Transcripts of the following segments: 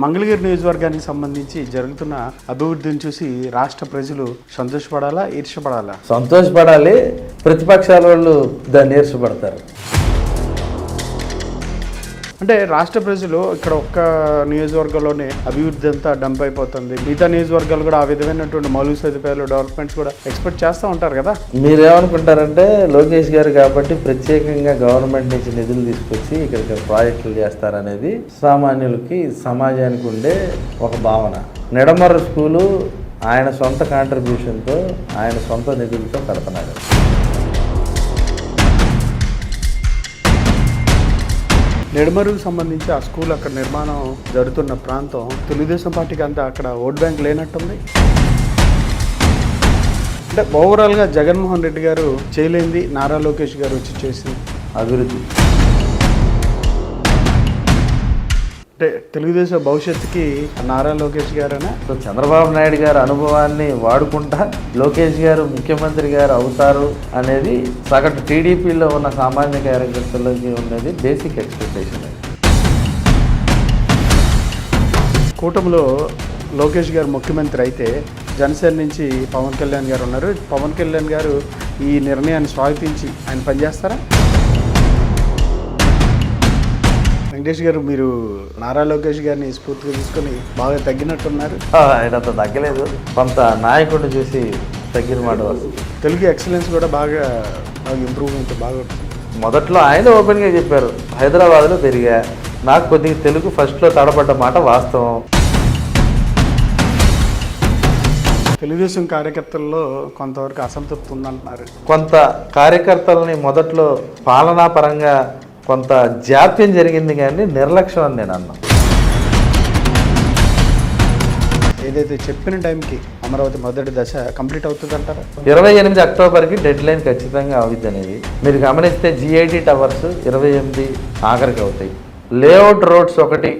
మంగళగిరి నియోజకవర్గానికి సంబంధించి జరుగుతున్న అభివృద్ధిని చూసి రాష్ట్ర ప్రజలు సంతోషపడాలా, ఈర్ష్యపడాలా? సంతోషపడాలి. ప్రతిపక్షాల వాళ్ళు దాన్ని ఈర్ష్యపడతారు. అంటే రాష్ట్ర ప్రజలు ఇక్కడ ఒక్క నియోజకవర్గంలోనే అభివృద్ధి అంతా డంప్ అయిపోతుంది, మిగతా నియోజకవర్గాలు కూడా ఆ విధమైనటువంటి మౌలిక సదుపాయాలు, డెవలప్మెంట్స్ కూడా ఎక్స్పెక్ట్ చేస్తూ ఉంటారు కదా. మీరేమనుకుంటారంటే లోకేష్ గారు కాబట్టి ప్రత్యేకంగా గవర్నమెంట్ నుంచి నిధులు తీసుకొచ్చి ఇక్కడ ప్రాజెక్టులు చేస్తారనేది సామాన్యులకి, సమాజానికి ఉండే ఒక భావన. నిడమర్రు స్కూలు ఆయన సొంత కాంట్రిబ్యూషన్తో, ఆయన సొంత నిధులతో కడుతున్నాడు. నిడమరుకు సంబంధించి ఆ స్కూల్ అక్కడ నిర్మాణం జరుగుతున్న ప్రాంతం తెలుగుదేశం పార్టీకి అంతా అక్కడ ఓట్ బ్యాంక్ లేనట్టుంది. అంటే ఓవరాల్గా జగన్మోహన్ రెడ్డి గారు చేయలేంది నారా లోకేష్ గారు వచ్చి చేసింది అభివృద్ధి. అంటే తెలుగుదేశం భవిష్యత్తుకి నారా లోకేష్ గారనే. చంద్రబాబు నాయుడు గారి అనుభవాన్ని వాడుకుంటా లోకేష్ గారు ముఖ్యమంత్రి గారు అవుతారు అనేది సగటు టీడీపీలో ఉన్న సామాన్య కార్యకర్తలకి ఉన్నది బేసిక్ ఎక్స్పెక్టేషన్. కూటమిలో లోకేష్ గారు ముఖ్యమంత్రి అయితే జనసేన నుంచి పవన్ కళ్యాణ్ గారు ఉన్నారు. పవన్ కళ్యాణ్ గారు ఈ నిర్ణయాన్ని స్వాగతించి ఆయన పనిచేస్తారా? వెంకటేష్ గారు, మీరు నారా లోకేష్ గారిని స్ఫూర్తిగా తీసుకొని బాగా తగ్గినట్టున్నారు. ఆయన అంత తగ్గలేదు, కొంత నాయకుడిని చూసి తగ్గిన మాట. తెలుగు ఎక్సలెన్స్ కూడా బాగా ఇంప్రూవ్మెంట్ బాగా. మొదట్లో ఆయన ఓపెన్గా చెప్పారు, హైదరాబాద్లో పెరిగా, నాకు కొద్దిగా తెలుగు ఫస్ట్లో తడబడ్డ మాట వాస్తవం. తెలుగుదేశం కార్యకర్తల్లో కొంతవరకు అసంతృప్తి ఉందంటున్నారు. కొంత కార్యకర్తలని మొదట్లో పాలనా పరంగా కొంత జాప్యం జరిగింది, కానీ నిర్లక్ష్యం అని నేను అన్నా. ఏదైతే చెప్పిన టైంకి అమరావతి మొదటి దశ కంప్లీట్ అవుతుంది అంటారా? 28 అక్టోబర్కి డెడ్ లైన్ ఖచ్చితంగా అవుతుంది అనేది మీరు గమనిస్తే. GID టవర్స్ 28 ఆఖరికి అవుతాయి. లేఅవుట్ రోడ్స్ ఒకటి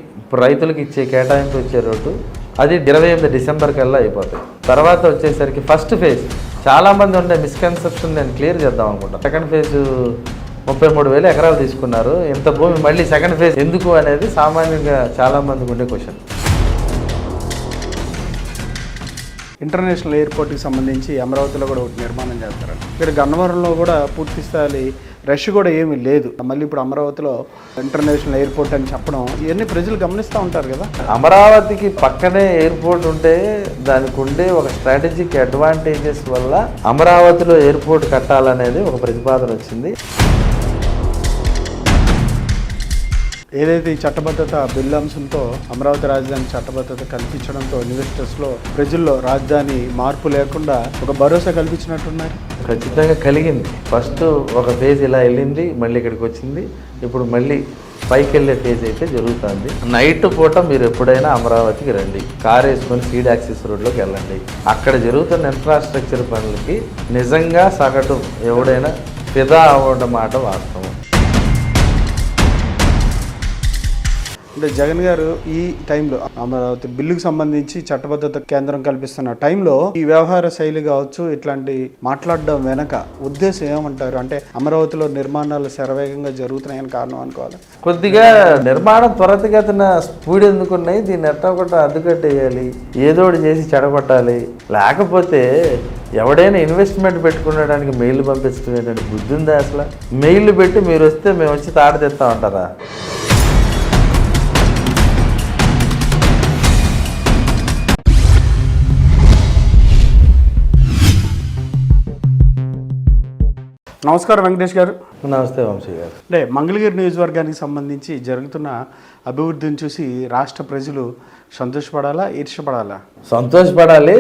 రైతులకు ఇచ్చే కేటాయింపు ఇచ్చే రోడ్డు అది 28 డిసెంబర్ కల్లా అయిపోతాయి. తర్వాత వచ్చేసరికి ఫస్ట్ ఫేజ్ చాలామంది ఉండే మిస్కన్సెప్షన్ నేను క్లియర్ చేద్దాం అనుకుంటాను. సెకండ్ ఫేజ్ 33,000 ఎకరాలు తీసుకున్నారు. ఇంత భూమి మళ్ళీ సెకండ్ ఫేజ్ ఎందుకు అనేది సామాన్యంగా చాలామందికి ఉండే క్వశ్చన్. ఇంటర్నేషనల్ ఎయిర్పోర్ట్కి సంబంధించి అమరావతిలో కూడా ఒకటి నిర్మాణం చేస్తారు. ఇక్కడ గన్నవరంలో కూడా పూర్తి స్థాయి రష్ కూడా ఏమీ లేదు. మళ్ళీ ఇప్పుడు అమరావతిలో ఇంటర్నేషనల్ ఎయిర్పోర్ట్ అని చెప్పడం ఇవన్నీ ప్రజలు గమనిస్తూ ఉంటారు కదా. అమరావతికి పక్కనే ఎయిర్పోర్ట్ ఉంటే దానికి ఉండే ఒక స్ట్రాటజిక్ అడ్వాంటేజెస్ వల్ల అమరావతిలో ఎయిర్పోర్ట్ కట్టాలనేది ఒక ప్రతిపాదన వచ్చింది. ఏదైతే ఈ చట్టబద్ధత బిల్లు అంశంతో అమరావతి రాజధాని చట్టబద్ధత కల్పించడంతో ఇన్వెస్టర్స్లో, ప్రజల్లో రాజధాని మార్పు లేకుండా ఒక భరోసా కల్పించినట్టున్నారు. ఖచ్చితంగా కలిగింది. ఫస్ట్ ఒక ఫేజ్ ఇలా వెళ్ళింది, మళ్ళీ ఇక్కడికి వచ్చింది. ఇప్పుడు మళ్ళీ పైకి వెళ్ళే ఫేజ్ అయితే జరుగుతుంది. నైట్ పూట మీరు ఎప్పుడైనా అమరావతికి రండి, కార్ వేసుకొని సీడ్ యాక్సిస్ రోడ్లోకి వెళ్ళండి. అక్కడ జరుగుతున్న ఇన్ఫ్రాస్ట్రక్చర్ పనులకి నిజంగా సగటు ఎవడైనా ఫిదా అవ్వడం మాట వాస్తవం. అంటే జగన్ గారు ఈ టైంలో అమరావతి బిల్లుకు సంబంధించి చట్టబద్ధత కేంద్రం కల్పిస్తున్న టైంలో ఈ వ్యవహార శైలి కావచ్చు, ఇట్లాంటి మాట్లాడడం వెనక ఉద్దేశం ఏమంటారు? అంటే అమరావతిలో నిర్మాణాలు శరవేగంగా జరుగుతున్నాయని కారణం అనుకోవాలి. కొద్దిగా నిర్మాణం త్వరితగతిన స్పీడ్ ఎందుకున్నాయి, దీన్ని ఎట్టా ఒకటి అడ్డుకట్టేయాలి, ఏదోటి చేసి చెడగొట్టాలి. లేకపోతే ఎవడైనా ఇన్వెస్ట్మెంట్ పెట్టుకునేడానికి మెయిల్ పంపించడం ఏంటంటే బుద్ధి ఉందా అసలు? మెయిల్ పెట్టి మీరు వస్తే మేము వచ్చి తాట తెస్తా ఉంటారా? నమస్కారం వెంకటేష్ గారు. నమస్తే వంశీ గారు. అంటే మంగళగిరి నియోజకవర్గానికి సంబంధించి జరుగుతున్న అభివృద్ధిని చూసి రాష్ట్ర ప్రజలు సంతోషపడాలా, ఈర్ష్యపడాలా? సంతోషపడాలి.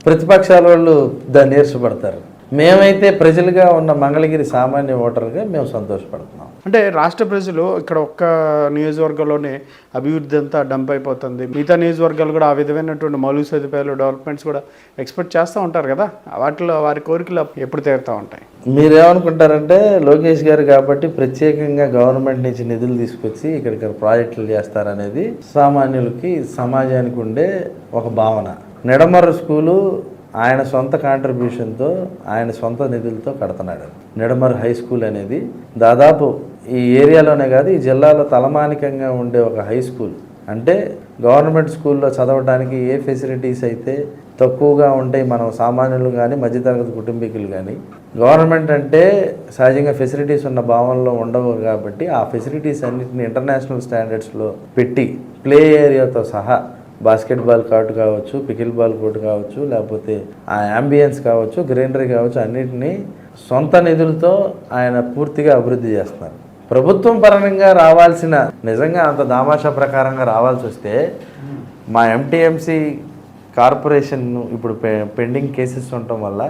ప్రతిపక్షాల వాళ్ళు దాన్ని ఈర్ష్యపడతారు. మేమైతే ప్రజలుగా ఉన్న మంగళగిరి సామాన్య ఓటర్గా మేము సంతోషపడుతున్నాం. అంటే రాష్ట్ర ప్రజలు ఇక్కడ ఒక్క నియోజకవర్గంలోనే అభివృద్ధి అంతా డంప్ అయిపోతుంది, మిగతా నియోజకవర్గాలు కూడా ఆ విధమైనటువంటి మౌలిక సదుపాయాలు, డెవలప్మెంట్స్ కూడా ఎక్స్పెక్ట్ చేస్తూ ఉంటారు కదా. వాటిలో వారి కోరికలు ఎప్పుడు తీరుతూ ఉంటాయి? మీరేమనుకుంటారంటే లోకేష్ గారు కాబట్టి ప్రత్యేకంగా గవర్నమెంట్ నుంచి నిధులు తీసుకొచ్చి ఇక్కడ ప్రాజెక్టులు చేస్తారనేది సామాన్యులకి, సమాజానికి ఉండే ఒక భావన. నిడమర్రు స్కూలు ఆయన సొంత కాంట్రిబ్యూషన్తో, ఆయన సొంత నిధులతో కడుతున్నాడు. నిడమర్రు హై స్కూల్ అనేది దాదాపు ఈ ఏరియాలోనే కాదు, ఈ జిల్లాలో తలమానికంగా ఉండే ఒక హై స్కూల్. అంటే గవర్నమెంట్ స్కూల్లో చదవడానికి ఏ ఫెసిలిటీస్ అయితే తక్కువగా ఉంటాయి మనం సామాన్యులు కానీ మధ్యతరగతి కుటుంబీకులు కానీ, గవర్నమెంట్ అంటే సహజంగా ఫెసిలిటీస్ ఉన్న భావనలో ఉండవు కాబట్టి ఆ ఫెసిలిటీస్ అన్నింటినీ ఇంటర్నేషనల్ స్టాండర్డ్స్లో పెట్టి ప్లే ఏరియాతో సహా బాస్కెట్బాల్ కోర్టు కావచ్చు, పికిల్ బాల్ కోర్టు కావచ్చు, లేకపోతే ఆ యాంబియన్స్ కావచ్చు, గ్రీనరీ కావచ్చు, అన్నిటినీ సొంత నిధులతో ఆయన పూర్తిగా అభివృద్ధి చేస్తున్నారు. ప్రభుత్వం పరంగా రావాల్సిన నిజంగా అంత దామాషా ప్రకారంగా రావాల్సి వస్తే మా ఎంటీఎంసీ కార్పొరేషన్ ఇప్పుడు పెండింగ్ కేసెస్ ఉండటం వల్ల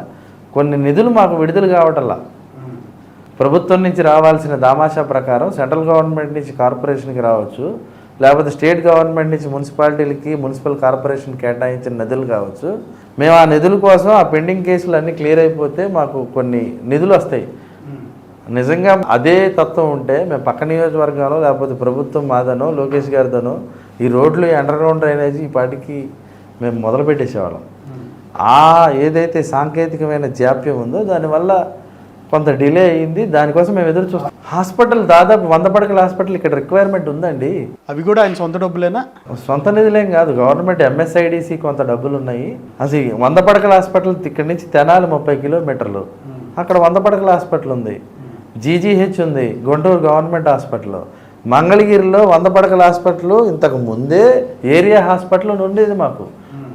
కొన్ని నిధులు మాకు విడుదల కావటంలా. ప్రభుత్వం నుంచి రావాల్సిన దామాషా ప్రకారం సెంట్రల్ గవర్నమెంట్ నుంచి కార్పొరేషన్కి రావచ్చు, లేకపోతే స్టేట్ గవర్నమెంట్ నుంచి మున్సిపాలిటీలకి మున్సిపల్ కార్పొరేషన్ కేటాయించిన నిధులు కావచ్చు. మేము ఆ నిధుల కోసం ఆ పెండింగ్ కేసులు అన్నీ క్లియర్ అయిపోతే మాకు కొన్ని నిధులు వస్తాయి. నిజంగా అదే తత్వం ఉంటే మేము పక్క నియోజకవర్గాల్లో లేకపోతే ప్రభుత్వం మాదనో లోకేష్ గారిదనో ఈ రోడ్లు అండర్ గ్రౌండ్ డ్రైనేజ్ ఈ పాటికి మేము మొదలు పెట్టేసేవాళ్ళం. ఆ ఏదైతే సాంకేతికమైన జాప్యం ఉందో దానివల్ల కొంత డిలే అయ్యింది. దానికోసం మేము ఎదురు చూస్తాం. హాస్పిటల్ దాదాపు 100 పడకల హాస్పిటల్ ఇక్కడ రిక్వైర్మెంట్ ఉందండి. అవి కూడా ఆయన సొంత డబ్బులేనా? సొంత నిధులేం కాదు, గవర్నమెంట్ ఎంఎస్ఐడిసి కొంత డబ్బులు ఉన్నాయి. అసలు 100 పడకల హాస్పిటల్ ఇక్కడి నుంచి తెనాలి 30 కిలోమీటర్లు, అక్కడ 100 పడకల హాస్పిటల్ ఉంది. జీజీహెచ్ ఉంది, గుంటూరు గవర్నమెంట్ హాస్పిటల్. మంగళగిరిలో 100 పడకల హాస్పిటల్ ఇంతకు ముందే ఏరియా హాస్పిటల్ ఉండేది మాకు.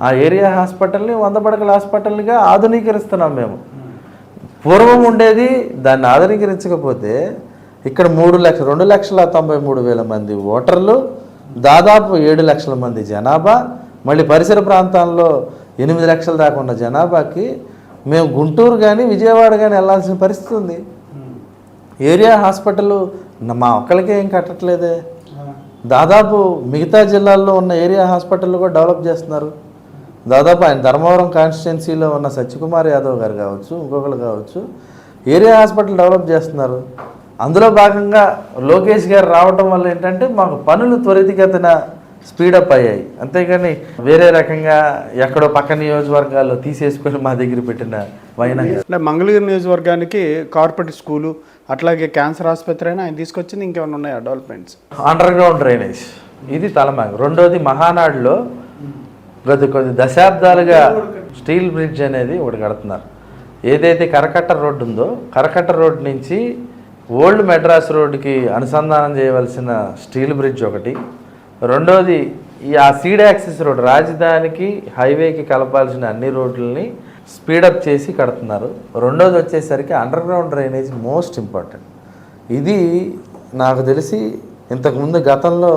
ఆ ఏరియా హాస్పిటల్ని 100 పడకల హాస్పిటల్గా ఆధునీకరిస్తున్నాం మేము. పూర్వం ఉండేది, దాన్ని ఆధునీకరించకపోతే ఇక్కడ 2,93,000 మంది ఓటర్లు, దాదాపు 7 లక్షల మంది జనాభా, మళ్ళీ పరిసర ప్రాంతాల్లో 8 లక్షల దాకా ఉన్న జనాభాకి మేము గుంటూరు కానీ విజయవాడ కానీ వెళ్ళాల్సిన పరిస్థితి ఉంది. ఏరియా హాస్పిటల్ మా ఒక్కరికే ఏం కట్టట్లేదే. దాదాపు మిగతా జిల్లాల్లో ఉన్న ఏరియా హాస్పిటల్ కూడా డెవలప్ చేస్తున్నారు. దాదాపు ఆయన ధర్మవరం కాన్స్టిట్యున్సీలో ఉన్న సత్యకుమార్ యాదవ్ గారు కావచ్చు, ఇంకొకరు కావచ్చు, ఏరియా హాస్పిటల్ డెవలప్ చేస్తున్నారు. అందులో భాగంగా లోకేష్ గారు రావటం వల్ల ఏంటంటే మాకు పనులు త్వరితగతిన స్పీడప్ అయ్యాయి. అంతేగాని వేరే రకంగా ఎక్కడో పక్క నియోజకవర్గాల్లో తీసేసుకొని మా దగ్గర పెట్టిన వైనా. అంటే మంగళగిరి నియోజకవర్గానికి కార్పొరేట్ స్కూలు అట్లాగే క్యాన్సర్ ఆసుపత్రి అయినా ఆయన తీసుకొచ్చింది. ఇంకేమైనా ఉన్నాయా డెవలప్మెంట్స్? అండర్ గ్రౌండ్ డ్రైనేజ్ ఇది తలమాంగ. రెండోది మహానాడులో గత కొద్ది దశాబ్దాలుగా స్టీల్ బ్రిడ్జ్ అనేది ఒకటి కడుతున్నారు. ఏదైతే కరకట్ట రోడ్డు ఉందో కరకట్ట రోడ్డు నుంచి ఓల్డ్ మెడ్రాస్ రోడ్డుకి అనుసంధానం చేయవలసిన స్టీల్ బ్రిడ్జ్ ఒకటి. రెండోది ఆ సీడ్ యాక్సిస్ రోడ్ రాజధానికి హైవేకి కలపాల్సిన అన్ని రోడ్లని స్పీడప్ చేసి కడుతున్నారు. రెండోది వచ్చేసరికి under ground drainage most important. ఇది నాకు తెలిసి ఇంతకుముందు గతంలో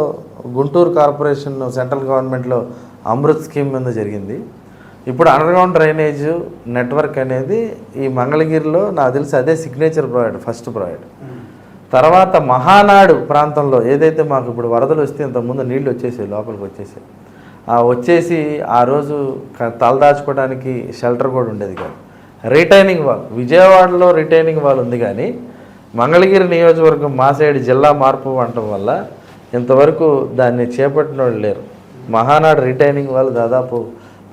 గుంటూరు కార్పొరేషన్ సెంట్రల్ గవర్నమెంట్లో అమృత్ స్కీమ్ మీద జరిగింది. ఇప్పుడు అండర్ గ్రౌండ్ డ్రైనేజ్ నెట్వర్క్ అనేది ఈ మంగళగిరిలో నాకు తెలిసి అదే సిగ్నేచర్ ప్రాజెక్ట్, ఫస్ట్ ప్రాజెక్ట్. తర్వాత మహానాడు ప్రాంతంలో ఏదైతే మాకు ఇప్పుడు వరదలు వస్తే ఇంతకుముందు నీళ్ళు వచ్చేసాయి, లోపలికి వచ్చేసాయి. వచ్చేసి ఆ రోజు తలదాచుకోవడానికి షెల్టర్ కూడా ఉండేది కాదు. రిటైనింగ్ వాల్ విజయవాడలో రిటైనింగ్ వాల్ ఉంది, కానీ మంగళగిరి నియోజకవర్గం మా సైడ్ జిల్లా మార్పు అనటం వల్ల ఇంతవరకు దాన్ని చేపట్టిన వాళ్ళు లేరు. మహానాడు రిటైనింగ్ వాల్ దాదాపు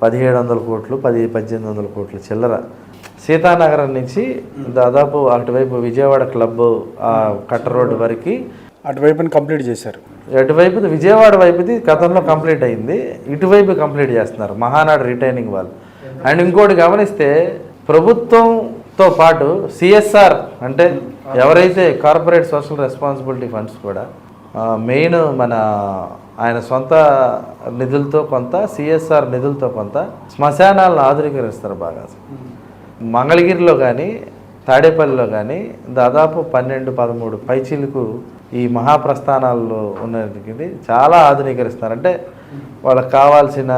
1,700 కోట్లు 1,800 కోట్లు చిల్లర. సీతానగరం నుంచి దాదాపు అటువైపు విజయవాడ క్లబ్ ఆ కట్ట రోడ్డు వరకు అటువైపుని కంప్లీట్ చేశారు. అటువైపు విజయవాడ వైపుది గతంలో కంప్లీట్ అయింది, ఇటువైపు కంప్లీట్ చేస్తున్నారు మహానాడు రిటైనింగ్ వాల్. అండ్ ఇంకోటి గమనిస్తే ప్రభుత్వంతో పాటు సిఎస్ఆర్ అంటే ఎవరైతే కార్పొరేట్ సోషల్ రెస్పాన్సిబిలిటీ ఫండ్స్ కూడా మెయిన్ మన ఆయన సొంత నిధులతో కొంత, సిఎస్ఆర్ నిధులతో కొంత శ్మశానాలను ఆధునీకరిస్తారు బాగా. మంగళగిరిలో కానీ తాడేపల్లిలో కానీ దాదాపు 12-13 పైచీలకు ఈ మహాప్రస్థానాల్లో ఉన్నది చాలా ఆధునీకరిస్తున్నారు. అంటే వాళ్ళకి కావాల్సిన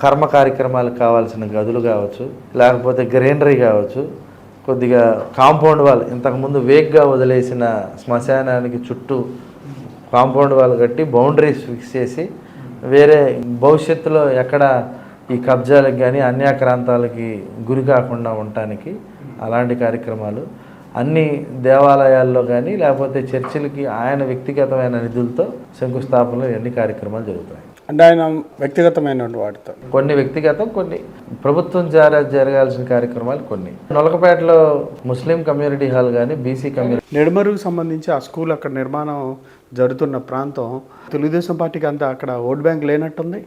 కర్మ కార్యక్రమాలకు కావాల్సిన గదులు కావచ్చు, లేకపోతే గ్రీనరీ కావచ్చు, కొద్దిగా కాంపౌండ్ వాల్ ఇంతకుముందు వేగ్గా వదిలేసిన శ్మశానానికి చుట్టూ కాంపౌండ్ వాల్ కట్టి బౌండరీస్ ఫిక్స్ చేసి వేరే భవిష్యత్తులో ఎక్కడ ఈ కబ్జాలకు కానీ అన్యాక్రాంతాలకి గురి కాకుండా ఉండటానికి అలాంటి కార్యక్రమాలు అన్ని దేవాలయాల్లో కానీ లేకపోతే చర్చిలకి ఆయన వ్యక్తిగతమైన నిధులతో శంకుస్థాపనలు ఎన్ని కార్యక్రమాలు జరుగుతాయి. అంటే ఆయన వ్యక్తిగతమైన వాటితో కొన్ని వ్యక్తిగతం, కొన్ని ప్రభుత్వం జరగాల్సిన కార్యక్రమాలు కొన్ని. నొలకపేటలో ముస్లిం కమ్యూనిటీ హాల్ కానీ బీసీ కమ్యూనిటీ నెడుమరుకు సంబంధించి ఆ స్కూల్ అక్కడ నిర్మాణం జరుగుతున్న ప్రాంతం తెలుగుదేశం పార్టీకి అంతా అక్కడ ఓట్ బ్యాంక్ లేనట్టుంది.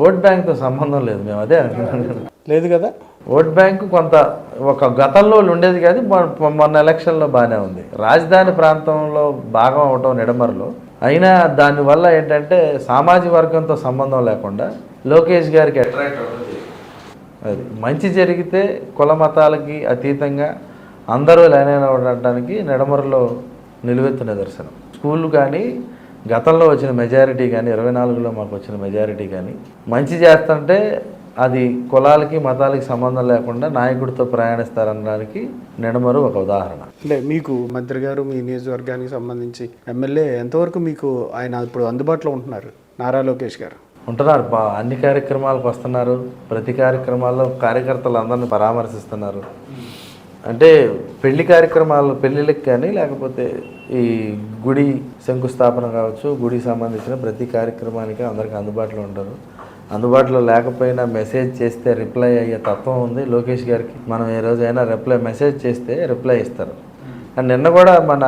ఓట్ బ్యాంక్తో సంబంధం లేదు, మేము అదే అనుకుంటున్నాం. లేదు కదా, ఓట్ బ్యాంకు కొంత ఒక గతంలో ఉండేది కాదు, మొన్న ఎలక్షన్లో బాగానే ఉంది. రాజధాని ప్రాంతంలో భాగం అవటం నిడమరులో అయినా దానివల్ల ఏంటంటే సామాజిక వర్గంతో సంబంధం లేకుండా లోకేష్ గారికి అట్రాక్ట్ అవ్వదు. అది మంచి జరిగితే కుల మతాలకి అతీతంగా అందరూ లైన్ అవ్వడానికి నిడమరులో నిలువెత్తు నిదర్శనం. స్కూళ్ళు కానీ గతంలో వచ్చిన మెజారిటీ కానీ 24లో మాకు వచ్చిన మెజారిటీ కానీ మంచి చేస్తుంటే అది కులాలకి మతాలకి సంబంధం లేకుండా నాయకుడితో ప్రయాణిస్తారనడానికి నిడమరు ఒక ఉదాహరణ. అంటే మీకు మంత్రి గారు మీ నియోజకవర్గానికి సంబంధించి ఎమ్మెల్యే ఎంతవరకు మీకు ఆయన ఇప్పుడు అందుబాటులో ఉంటున్నారు? నారా లోకేష్ గారు ఉంటున్నారు, అన్ని కార్యక్రమాలకు వస్తున్నారు. ప్రతి కార్యక్రమాల్లో కార్యకర్తలు అందరిని పరామర్శిస్తున్నారు. అంటే పెళ్లి కార్యక్రమాలు, పెళ్ళిళ్ళకి కానీ లేకపోతే ఈ గుడి శంకుస్థాపన కావచ్చు, గుడికి సంబంధించిన ప్రతి కార్యక్రమానికి అందరికీ అందుబాటులో ఉంటారు. అందుబాటులో లేకపోయినా మెసేజ్ చేస్తే రిప్లై అయ్యే తత్వం ఉంది లోకేష్ గారికి. మనం ఏ రోజైనా మెసేజ్ చేస్తే రిప్లై ఇస్తారు. అండ్ నిన్న కూడా మన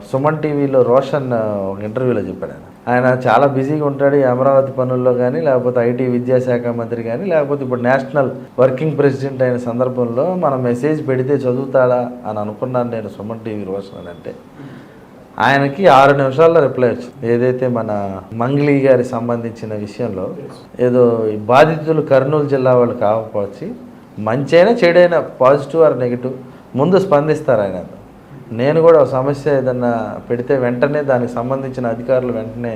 సుమన్ టీవీలో రోషన్ ఒక ఇంటర్వ్యూలో చెప్పాడు, ఆయన చాలా బిజీగా ఉంటాడు ఈ అమరావతి పనుల్లో కానీ, లేకపోతే ఐటీ విద్యాశాఖ మంత్రి కానీ, లేకపోతే ఇప్పుడు నేషనల్ వర్కింగ్ ప్రెసిడెంట్ అయిన సందర్భంలో మనం మెసేజ్ పెడితే చదువుతాడా అని అనుకున్నాను నేను సుమన్ టీవీ రోషన్ అని. అంటే ఆయనకి 6 నిమిషాల్లో రిప్లై వచ్చింది. ఏదైతే మన మంగ్లీ గారి సంబంధించిన విషయంలో ఏదో ఈ బాధితులు కర్నూలు జిల్లా వాళ్ళు కాకపోవచ్చు, మంచైనా చెడైనా పాజిటివ్ ఆర్ నెగిటివ్ ముందు స్పందిస్తారు ఆయన. నేను కూడా ఒక సమస్య ఏదన్నా పెడితే వెంటనే దానికి సంబంధించిన అధికారులు వెంటనే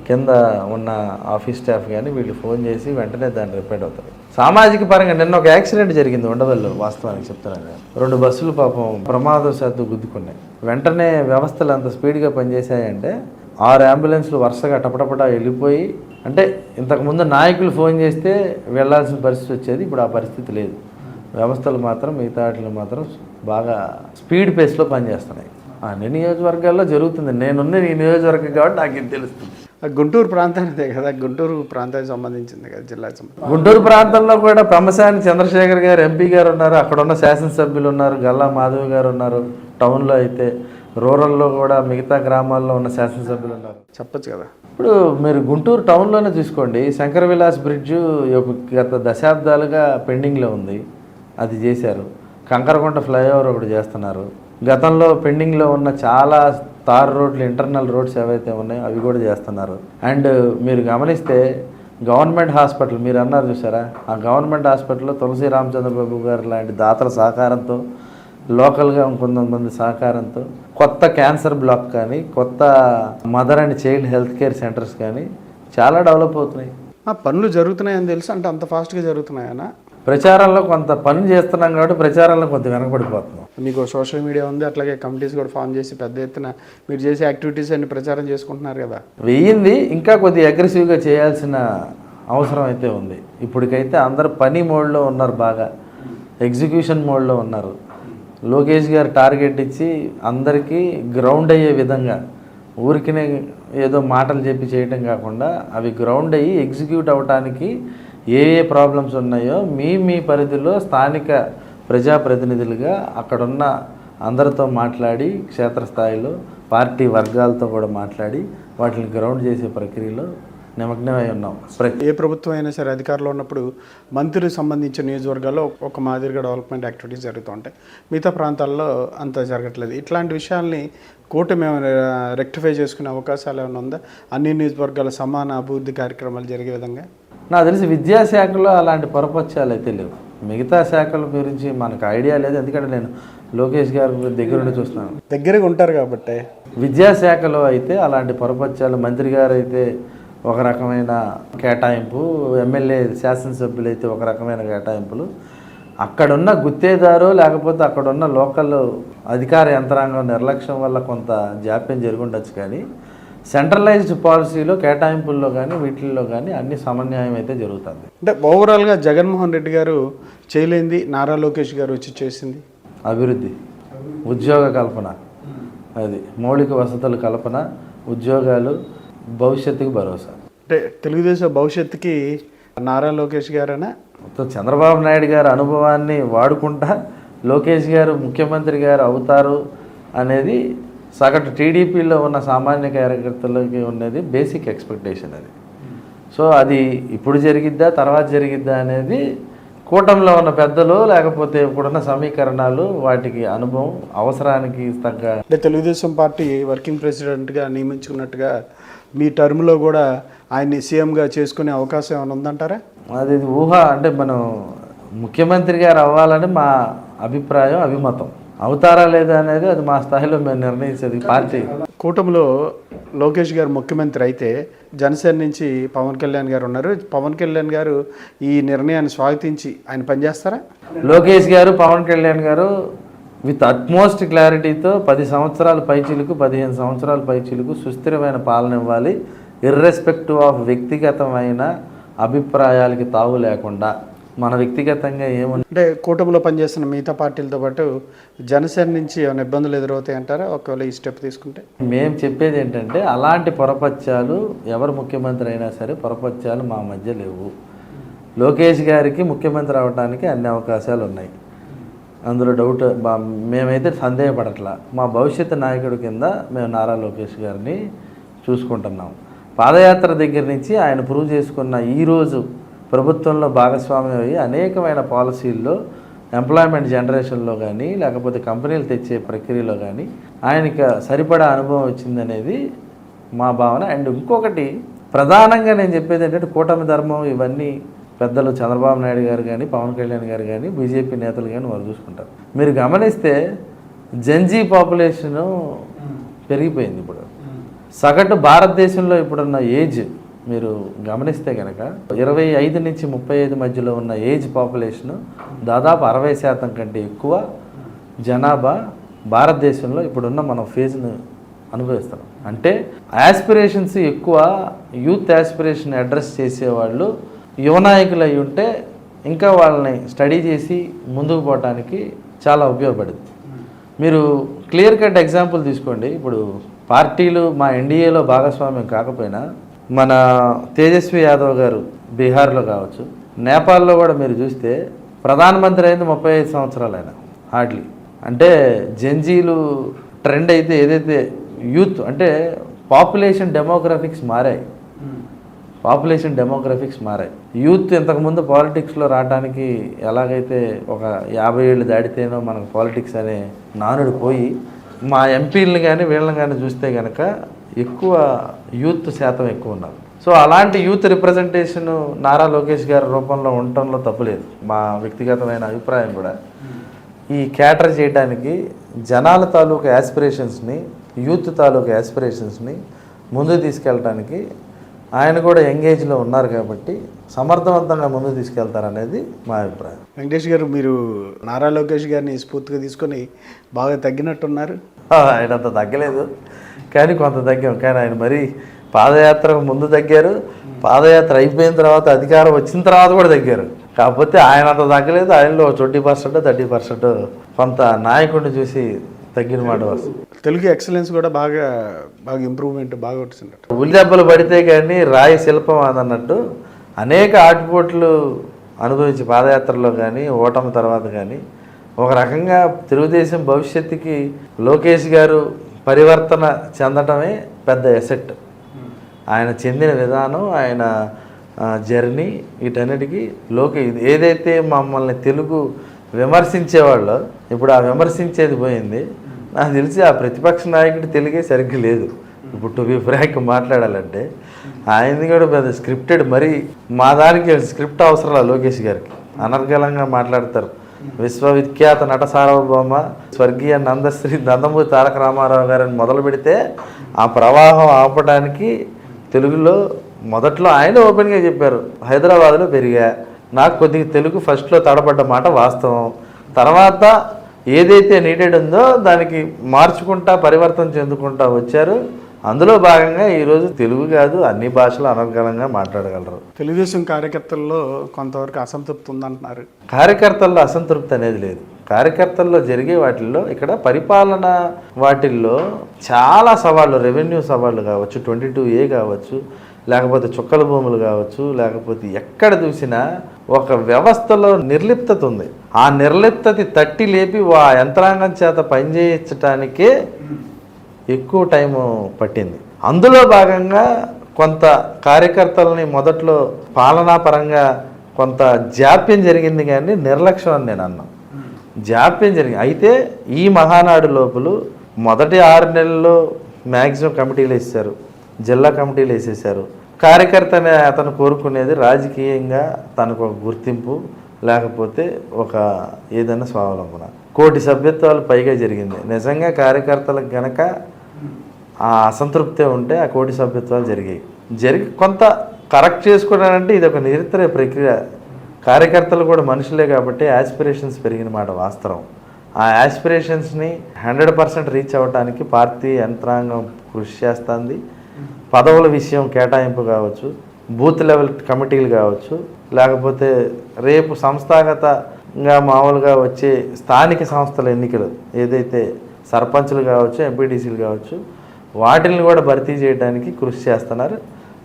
కింద ఉన్న ఆఫీస్ స్టాఫ్ కానీ వీళ్ళు ఫోన్ చేసి వెంటనే దాన్ని రిపేర్ అవుతారు. సామాజిక పరంగా నిన్న ఒక యాక్సిడెంట్ జరిగింది ఉండవల్లో, వాస్తవానికి చెప్తున్నాను. 2 బస్సులు పాపం ప్రమాదవశాత్తు గుద్దుకున్నాయి. వెంటనే వ్యవస్థలు అంత స్పీడ్గా పనిచేశాయంటే 6 అంబులెన్స్లు వరుసగా టపటపటా వెళ్ళిపోయి, అంటే ఇంతకుముందు నాయకులు ఫోన్ చేస్తే వెళ్లాల్సిన పరిస్థితి వచ్చేది, ఇప్పుడు ఆ పరిస్థితి లేదు. వ్యవస్థలు మాత్రం మిగతా వాటిలో మాత్రం బాగా స్పీడ్ పేస్లో పనిచేస్తున్నాయి. అన్ని నియోజకవర్గాల్లో జరుగుతుంది. నేనున్న ఈ నియోజకవర్గం కాబట్టి నాకు ఇది తెలుస్తుంది. గుంటూరు ప్రాంతానిదే కదా, గుంటూరు ప్రాంతానికి సంబంధించింది కదా, జిల్లాకి సంబంధించి. గుంటూరు ప్రాంతంలో కూడా పెమ్మసాని చంద్రశేఖర్ గారు ఎంపీ గారు ఉన్నారు, అక్కడ ఉన్న శాసనసభ్యులు ఉన్నారు, గల్లా మాధవ్ గారు ఉన్నారు. టౌన్లో అయితే రూరల్లో కూడా మిగతా గ్రామాల్లో ఉన్న శాసనసభ్యులు ఉన్నారు. చెప్పచ్చు కదా. ఇప్పుడు మీరు గుంటూరు టౌన్లోనే చూసుకోండి, శంకర విలాస్ బ్రిడ్జు గత దశాబ్దాలుగా పెండింగ్లో ఉంది, అది చేశారు. కంకరకుంట ఫ్లైఓవర్ ఒకటి చేస్తున్నారు. గతంలో పెండింగ్లో ఉన్న చాలా తార్ రోడ్లు, ఇంటర్నల్ రోడ్స్ ఏవైతే ఉన్నాయో అవి కూడా చేస్తున్నారు. అండ్ మీరు గమనిస్తే గవర్నమెంట్ హాస్పిటల్ మీరు అన్నారు చూసారా, ఆ గవర్నమెంట్ హాస్పిటల్లో తులసి రామచంద్రబాబు గారు లాంటి దాతల సహకారంతో, లోకల్గా కొంతమంది సహకారంతో కొత్త క్యాన్సర్ బ్లాక్ కానీ, కొత్త mother and child health care centres కానీ చాలా డెవలప్ అవుతున్నాయి. పనులు జరుగుతున్నాయని తెలుసు, అంటే అంత ఫాస్ట్గా జరుగుతున్నాయనా? ప్రచారంలో కొంత పని చేస్తున్నాం కాబట్టి ప్రచారంలో కొంత వెనకబడిపోతున్నాం. మీకు సోషల్ మీడియా ఉంది, అట్లాగే కమిటీస్ కూడా ఫామ్ చేసి పెద్ద ఎత్తున మీరు చేసే యాక్టివిటీస్ అన్ని ప్రచారం చేసుకుంటున్నారు కదా. వెయ్యింది, ఇంకా కొద్దిగా అగ్రెసివ్గా చేయాల్సిన అవసరం అయితే ఉంది. ఇప్పటికైతే అందరు పని మోడ్లో ఉన్నారు, బాగా ఎగ్జిక్యూషన్ మోడ్లో ఉన్నారు. లోకేష్ గారు టార్గెట్ ఇచ్చి అందరికీ గ్రౌండ్ అయ్యే విధంగా, ఊరికినే ఏదో మాటలు చెప్పి చేయటం కాకుండా అవి గ్రౌండ్ అయ్యి ఎగ్జిక్యూట్ అవ్వటానికి ఏ ప్రాబ్లమ్స్ ఉన్నాయో మీ పరిధిలో స్థానిక ప్రజాప్రతినిధులుగా అక్కడున్న అందరితో మాట్లాడి, క్షేత్రస్థాయిలో పార్టీ వర్గాలతో కూడా మాట్లాడి వాటిని గ్రౌండ్ చేసే ప్రక్రియలో నిమగ్నమై ఉన్నాం. ఏ ప్రభుత్వం అయినా సరే అధికారంలో ఉన్నప్పుడు మంత్రికి సంబంధించిన నియోజకవర్గాల్లో ఒక మాదిరిగా డెవలప్మెంట్ యాక్టివిటీస్ జరుగుతూ ఉంటాయి, మిగతా ప్రాంతాల్లో అంత జరగట్లేదు. ఇట్లాంటి విషయాల్ని కూటమి ఏమైనా రెక్టిఫై చేసుకునే అవకాశాలు ఏమైనా ఉందా? అన్ని నియోజకవర్గాల సమాన అభివృద్ధి కార్యక్రమాలు జరిగే విధంగా? నాకు తెలిసి విద్యాశాఖలో అలాంటి పొరపక్షాలు అయితే లేవు. మిగతా శాఖల గురించి మనకు ఐడియా లేదు, ఎందుకంటే నేను లోకేష్ గారి దగ్గర నుండి చూస్తున్నాను, దగ్గరగా ఉంటారు కాబట్టి. విద్యాశాఖలో అయితే అలాంటి పొరపక్షాలు, మంత్రి గారు అయితే ఒక రకమైన కేటాయింపు, ఎమ్మెల్యే శాసనసభ్యులు అయితే ఒక రకమైన కేటాయింపులు, అక్కడున్న గుత్తేదారు లేకపోతే అక్కడున్న లోకల్ అధికార యంత్రాంగం నిర్లక్ష్యం వల్ల కొంత జాప్యం జరిగి ఉండొచ్చు. కానీ సెంట్రలైజ్డ్ పాలసీలో, కేటాయింపుల్లో కానీ వీటిల్లో కానీ అన్ని సమన్వయం అయితే జరుగుతుంది. అంటే ఓవరాల్గా జగన్మోహన్ రెడ్డి గారు చేయలేంది నారా లోకేష్ గారు వచ్చి చేసింది అభివృద్ధి, ఉద్యోగ కల్పన, అది మౌలిక వసతుల కల్పన, ఉద్యోగాలు, భవిష్యత్తుకి భరోసా. అంటే తెలుగుదేశం భవిష్యత్తుకి నారా లోకేష్ గారేనా? చంద్రబాబు నాయుడు గారి అనుభవాన్ని వాడుకుంటా లోకేష్ గారు ముఖ్యమంత్రి గారు అవుతారు అనేది సగటు టీడీపీలో ఉన్న సామాన్య కార్యకర్తలకి ఉన్నది బేసిక్ ఎక్స్పెక్టేషన్ అది. సో అది ఇప్పుడు జరిగిద్దా తర్వాత జరిగిద్దా అనేది కూటమిలో ఉన్న పెద్దలు లేకపోతే ఇప్పుడున్న సమీకరణాలు వాటికి అనుభవం అవసరానికి తగ్గ. అంటే తెలుగుదేశం పార్టీ వర్కింగ్ ప్రెసిడెంట్గా నియమించుకున్నట్టుగా మీ టర్మ్లో కూడా ఆయన్ని సీఎంగా చేసుకునే అవకాశం ఏమైనా ఉందంటారా? అది ఊహ. అంటే మనం ముఖ్యమంత్రి గారు అవ్వాలని మా అభిప్రాయం, అభిమతం. అవుతారా లేదా అనేది అది మా స్థాయిలో మేము నిర్ణయించేది. పార్టీ కూటమిలో లోకేష్ గారు ముఖ్యమంత్రి అయితే జనసేన నుంచి పవన్ కళ్యాణ్ గారు ఉన్నారు. పవన్ కళ్యాణ్ గారు ఈ నిర్ణయాన్ని స్వాగతించి ఆయన పనిచేస్తారా? లోకేష్ గారు, పవన్ కళ్యాణ్ గారు విత్ అట్మోస్ట్ క్లారిటీతో 10 సంవత్సరాల పైచీలకు, 15 సంవత్సరాల పైచీలకు సుస్థిరమైన పాలన ఇవ్వాలి. ఇర్రెస్పెక్టివ్ ఆఫ్ వ్యక్తిగతమైన అభిప్రాయాలకి తావు లేకుండా మన వ్యక్తిగతంగా అంటే కూటమిలో పనిచేస్తున్న మిగతా పార్టీలతో పాటు జనసేన నుంచి ఏమైనా ఇబ్బందులు ఎదురవుతాయి అంటారా ఒకవేళ ఈ స్టెప్ తీసుకుంటే? మేము చెప్పేది ఏంటంటే అలాంటి పొరపత్యాలు ఎవరు ముఖ్యమంత్రి అయినా సరే పొరపత్యాలు మా మధ్య లేవు. లోకేష్ గారికి ముఖ్యమంత్రి అవడానికి అన్ని అవకాశాలు ఉన్నాయి, అందులో డౌట్ మేమైతే సందేహపడట్లా. మా భవిష్యత్తు నాయకుడి కింద మేము నారా లోకేష్ గారిని చూసుకుంటున్నాం. పాదయాత్ర దగ్గర నుంచి ఆయన ప్రూవ్ చేసుకున్న ఈరోజు ప్రభుత్వంలో భాగస్వామ్యం అయ్యి అనేకమైన పాలసీల్లో ఎంప్లాయ్మెంట్ జనరేషన్లో కానీ లేకపోతే కంపెనీలు తెచ్చే ప్రక్రియలో కానీ ఆయనకి సరిపడా అనుభవం వచ్చిందనేది మా భావన. అండ్ ఇంకొకటి ప్రధానంగా నేను చెప్పేది ఏంటంటే కూటమి ధర్మం ఇవన్నీ పెద్దలు చంద్రబాబు నాయుడు గారు కానీ పవన్ కళ్యాణ్ గారు కానీ బీజేపీ నేతలు కానీ వారు చూసుకుంటారు. మీరు గమనిస్తే జెన్జీ పాపులేషను పెరిగిపోయింది. ఇప్పుడు సగటు భారతదేశంలో ఇప్పుడున్న ఏజ్ మీరు గమనిస్తే కనుక 25 నుంచి 35 మధ్యలో ఉన్న ఏజ్ పాపులేషన్ దాదాపు 60% కంటే ఎక్కువ జనాభా భారతదేశంలో ఇప్పుడున్న మనం ఫేజ్ను అనుభవిస్తున్నాం. అంటే యాస్పిరేషన్స్ ఎక్కువ, యూత్ యాస్పిరేషన్ అడ్రస్ చేసేవాళ్ళు యువ నాయకులు అయి ఉంటే ఇంకా వాళ్ళని స్టడీ చేసి ముందుకు పోవడానికి చాలా ఉపయోగపడుతుంది. మీరు క్లియర్ కట్ ఎగ్జాంపుల్ తీసుకోండి. ఇప్పుడు పార్టీలు మా ఎన్డీఏలో భాగస్వామ్యం కాకపోయినా మన తేజస్వి యాదవ్ గారు బీహార్లో కావచ్చు, నేపాల్లో కూడా మీరు చూస్తే ప్రధానమంత్రి అయింది 35 సంవత్సరాలు ఆయన హార్డ్లీ. అంటే జెన్జీలు ట్రెండ్ అయితే ఏదైతే యూత్ అంటే పాపులేషన్ డెమోగ్రఫిక్స్ మారాయి. యూత్ ఇంతకుముందు పాలిటిక్స్లో రావడానికి ఎలాగైతే ఒక 50 ఏళ్ళు దాటితేనో మనకు పాలిటిక్స్ అనే నానుడు పోయి మా ఎంపీలను కానీ వీళ్ళని కానీ చూస్తే కనుక ఎక్కువ యూత్ శాతం ఎక్కువ ఉన్నారు. సో అలాంటి యూత్ రిప్రజెంటేషన్ నారా లోకేష్ గారి రూపంలో ఉండటంలో తప్పులేదు. మా వ్యక్తిగతమైన అభిప్రాయం కూడా ఈ క్యాటర్ చేయడానికి జనాల తాలూకు యాస్పిరేషన్స్ని, యూత్ తాలూకు యాస్పిరేషన్స్ని ముందుకు తీసుకెళ్ళడానికి ఆయన కూడా ఎంగేజ్లో ఉన్నారు కాబట్టి సమర్థవంతంగా ముందుకు తీసుకెళ్తారనేది మా అభిప్రాయం. వెంకటేష్ గారు, మీరు నారా లోకేష్ గారిని స్ఫూర్తిగా తీసుకొని బాగా తగ్గినట్టున్నారు. ఆయన అంత తగ్గలేదు కానీ కొంత తగ్గాం. కానీ ఆయన మరీ పాదయాత్రకు ముందు తగ్గారు, పాదయాత్ర అయిపోయిన తర్వాత అధికారం వచ్చిన తర్వాత కూడా తగ్గారు. కాకపోతే ఆయన అంత తగ్గలేదు. ఆయనలో 20% 30% కొంత నాయకుడిని చూసి తగ్గిన మాట వస్తుంది. తెలుగు ఎక్సలెన్స్ కూడా బాగా ఇంప్రూవ్మెంట్ బాగా వచ్చిందట. ఉలి దెబ్బలు పడితే కానీ రాయి శిల్పం అదన్నట్టు అనేక ఆటుపోట్లు అనుభవించి పాదయాత్రలో కానీ ఓటమి తర్వాత కానీ ఒక రకంగా తెలుగుదేశం భవిష్యత్తుకి లోకేష్ గారు పరివర్తన చెందటమే పెద్ద ఎసెట్. ఆయన చెందిన విధానం, ఆయన జర్నీ, వీటన్నిటికీ ఏదైతే మమ్మల్ని తెలుగు విమర్శించేవాళ్ళో ఇప్పుడు ఆ విమర్శించేది పోయింది. నాకు తెలిసి ఆ ప్రతిపక్ష నాయకుడి తెలుగే సరిగ్గా లేదు. ఇప్పుడు టు బి ఫ్రాంక్ మాట్లాడాలంటే ఆయనది కూడా పెద్ద స్క్రిప్టెడ్. మరి మా దానికి స్క్రిప్ట్ అవసరం లోకేష్ గారికి. అనర్గళంగా మాట్లాడతారు. విశ్వవిఖ్యాత నట సార్వభౌమ స్వర్గీయ నందశ్రీ నందమూరి తారక రామారావు గారిని మొదలు పెడితే ఆ ప్రవాహం ఆపడానికి తెలుగులో మొదట్లో ఆయన ఓపెన్గా చెప్పారు, హైదరాబాద్లో పెరిగా, నాకు కొద్దిగా తెలుగు ఫస్ట్లో తడబడ్డ మాట వాస్తవం, తర్వాత ఏదైతే నీడెడ్ ఉందో దానికి మార్చుకుంటా పరివర్తన చెందుకుంటా వచ్చారు. అందులో భాగంగా ఈరోజు తెలుగు కాదు అన్ని భాషలు అనర్గళంగా మాట్లాడగలరు. తెలుగుదేశం కార్యకర్తల్లో కొంతవరకు అసంతృప్తి ఉందంటున్నారు. కార్యకర్తల్లో అసంతృప్తి అనేది లేదు. కార్యకర్తల్లో జరిగే వాటిల్లో ఇక్కడ పరిపాలన వాటిల్లో చాలా సవాళ్ళు, రెవెన్యూ సవాళ్ళు కావచ్చు, 22A కావచ్చు, లేకపోతే చుక్కల భూములు కావచ్చు, లేకపోతే ఎక్కడ చూసినా ఒక వ్యవస్థలో నిర్లిప్తత ఉంది. ఆ నిర్లిప్తత తట్టి లేపి ఆ యంత్రాంగం చేత పనిచేయించడానికే ఎక్కువ టైం పట్టింది. అందులో భాగంగా కొంత కార్యకర్తలని మొదట్లో పాలనాపరంగా కొంత జాప్యం జరిగింది, కానీ నిర్లక్ష్యం అని నేను అన్నాను. జాప్యం జరిగింది. అయితే ఈ మహానాడు లోపల మొదటి 6 నెలల్లో మ్యాక్సిమం కమిటీలు వేసేశారు, జిల్లా కమిటీలు వేసేసారు. కార్యకర్తనే అతను కోరుకునేది రాజకీయంగా తనకు ఒక గుర్తింపు, లేకపోతే ఒక ఏదైనా స్వావలంబన. 1 కోటి సభ్యత్వాలు పైగా జరిగింది. నిజంగా కార్యకర్తలకు గనక ఆ అసంతృప్తి ఉంటే ఆ 1 కోటి సభ్యత్వాలు జరిగి కొంత కరెక్ట్ చేసుకున్నానంటే ఇది ఒక నిరంతర ప్రక్రియ. కార్యకర్తలు కూడా మనుషులే కాబట్టి యాస్పిరేషన్స్ పెరిగిన మాట వాస్తవం. ఆ యాస్పిరేషన్స్ని 100% రీచ్ అవ్వడానికి పార్టీ యంత్రాంగం కృషి చేస్తుంది. పదవుల విషయం కేటాయింపు కావచ్చు, బూత్ లెవెల్ కమిటీలు కావచ్చు, లేకపోతే రేపు సంస్థాగతంగా మామూలుగా వచ్చే స్థానిక సంస్థల ఎన్నికలు ఏదైతే సర్పంచులు కావచ్చు, ఎంపీటీసీలు కావచ్చు, వాటిని కూడా భర్తీ చేయడానికి కృషి చేస్తున్నారు.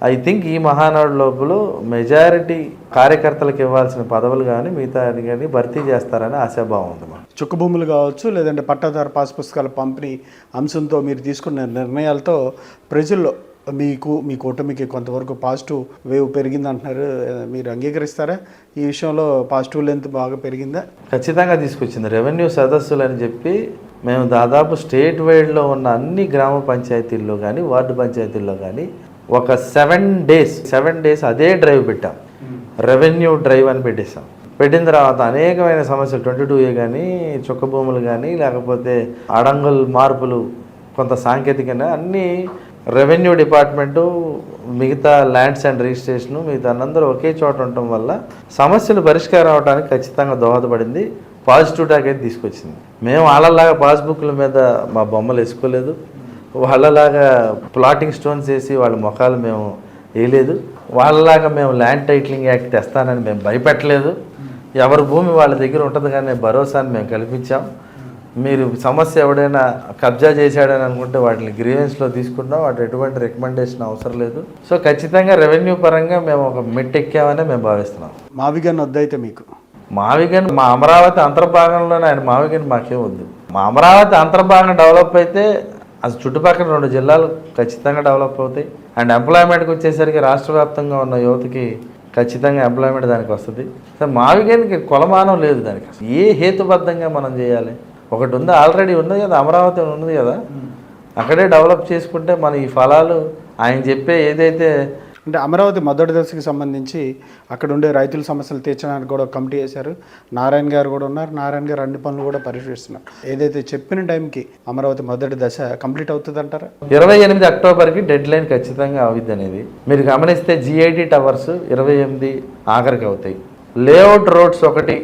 ఐ థింక్ ఈ మహానాడు లోపల మెజారిటీ కార్యకర్తలకు ఇవ్వాల్సిన పదవులు కానీ మిగతా కానీ భర్తీ చేస్తారని ఆశాభావం ఉంది. చుక్క భూములు కావచ్చు, లేదంటే పట్టాదారు పాస్ పుస్తకాల పంపిణీ అంశంతో మీరు తీసుకున్న నిర్ణయాలతో ప్రజల్లో మీ కూటమికి కొంతవరకు పాజిటివ్ వేవ్ పెరిగింది అంటున్నారు. మీరు అంగీకరిస్తారా? ఈ విషయంలో పాజిటివ్ లెంత్ బాగా పెరిగిందా? ఖచ్చితంగా తీసుకొచ్చింది. రెవెన్యూ సదస్సులు అని చెప్పి మేము దాదాపు స్టేట్ వైడ్లో ఉన్న అన్ని గ్రామ పంచాయతీల్లో కానీ వార్డు పంచాయతీల్లో కానీ ఒక 7 డేస్ అదే డ్రైవ్ పెట్టాం. రెవెన్యూ డ్రైవ్ అని పెట్టేశాం. పెట్టిన తర్వాత అనేకమైన సమస్యలు 22A కానీ, చుక్క భూములు కానీ, లేకపోతే అడంగుల్ మార్పులు, కొంత సాంకేతికంగా అన్నీ రెవెన్యూ డిపార్ట్మెంటు, మిగతా ల్యాండ్స్ అండ్ రిజిస్ట్రేషను, మిగతా అందరూ ఒకే చోట ఉండటం వల్ల సమస్యలు పరిష్కారం అవడానికి ఖచ్చితంగా దోహదపడింది. పాజిటివ్ టాక్ అయితే తీసుకొచ్చింది. మేము వాళ్ళలాగా పాస్బుక్ల మీద మా బొమ్మలు వేసుకోలేదు, వాళ్ళలాగా ప్లాటింగ్ స్టోన్స్ వేసి వాళ్ళ ముఖాలు మేము వేయలేదు, వాళ్ళలాగా మేము ల్యాండ్ టైటిలింగ్ యాక్ట్ తెస్తానని మేము భయపెట్టలేదు. ఎవరి భూమి వాళ్ళ దగ్గర ఉంటుంది కానీ భరోసాని మేము కల్పించాం. మీరు సమస్య ఎవడైనా కబ్జా చేశాడని అనుకుంటే వాటిని గ్రీవెన్స్లో తీసుకుంటాం, వాటి ఎటువంటి రికమెండేషన్ అవసరం లేదు. సో ఖచ్చితంగా రెవెన్యూ పరంగా మేము ఒక మెట్టెక్కామని మేము భావిస్తున్నాం. మావిగన్ వద్దయితే మీకు మావిగన్ మా అమరావతి అంతర్భాగంలోనే ఆయన మావిగన్ మాకేం వద్దు. మా అమరావతి అంతర్భాగం డెవలప్ అయితే అసలు చుట్టుపక్కల 2 జిల్లాలు ఖచ్చితంగా డెవలప్ అవుతాయి. అండ్ ఎంప్లాయ్మెంట్కి వచ్చేసరికి రాష్ట్ర వ్యాప్తంగా ఉన్న యువతకి ఖచ్చితంగా ఎంప్లాయ్మెంట్ దానికి వస్తుంది. సో మావిగన్కి కొలమానం లేదు దానికి. ఏ హేతుబద్ధంగా మనం చేయాలి? ఒకటి ఉంది, ఆల్రెడీ ఉంది కదా, అమరావతి ఉంది కదా, అక్కడే డెవలప్ చేసుకుంటే మన ఈ ఫలాలు ఆయన చెప్పే ఏదైతే అంటే అమరావతి మొదటి దశకి సంబంధించి అక్కడ ఉండే రైతుల సమస్యలు తీర్చడానికి కూడా కమిటీ వేశారు. నారాయణ గారు కూడా ఉన్నారు. నారాయణ గారు అన్ని పనులు కూడా పరిశీలిస్తున్నారు. ఏదైతే చెప్పిన టైంకి అమరావతి మొదటి దశ కంప్లీట్ అవుతుంది అంటారా? 28 అక్టోబర్కి డెడ్ లైన్ ఖచ్చితంగా అవుద్ది అనేది మీరు గమనిస్తే GID టవర్స్ 28 ఆఖరికి అవుతాయి. లేఅవుట్ రోడ్స్ ఒకటి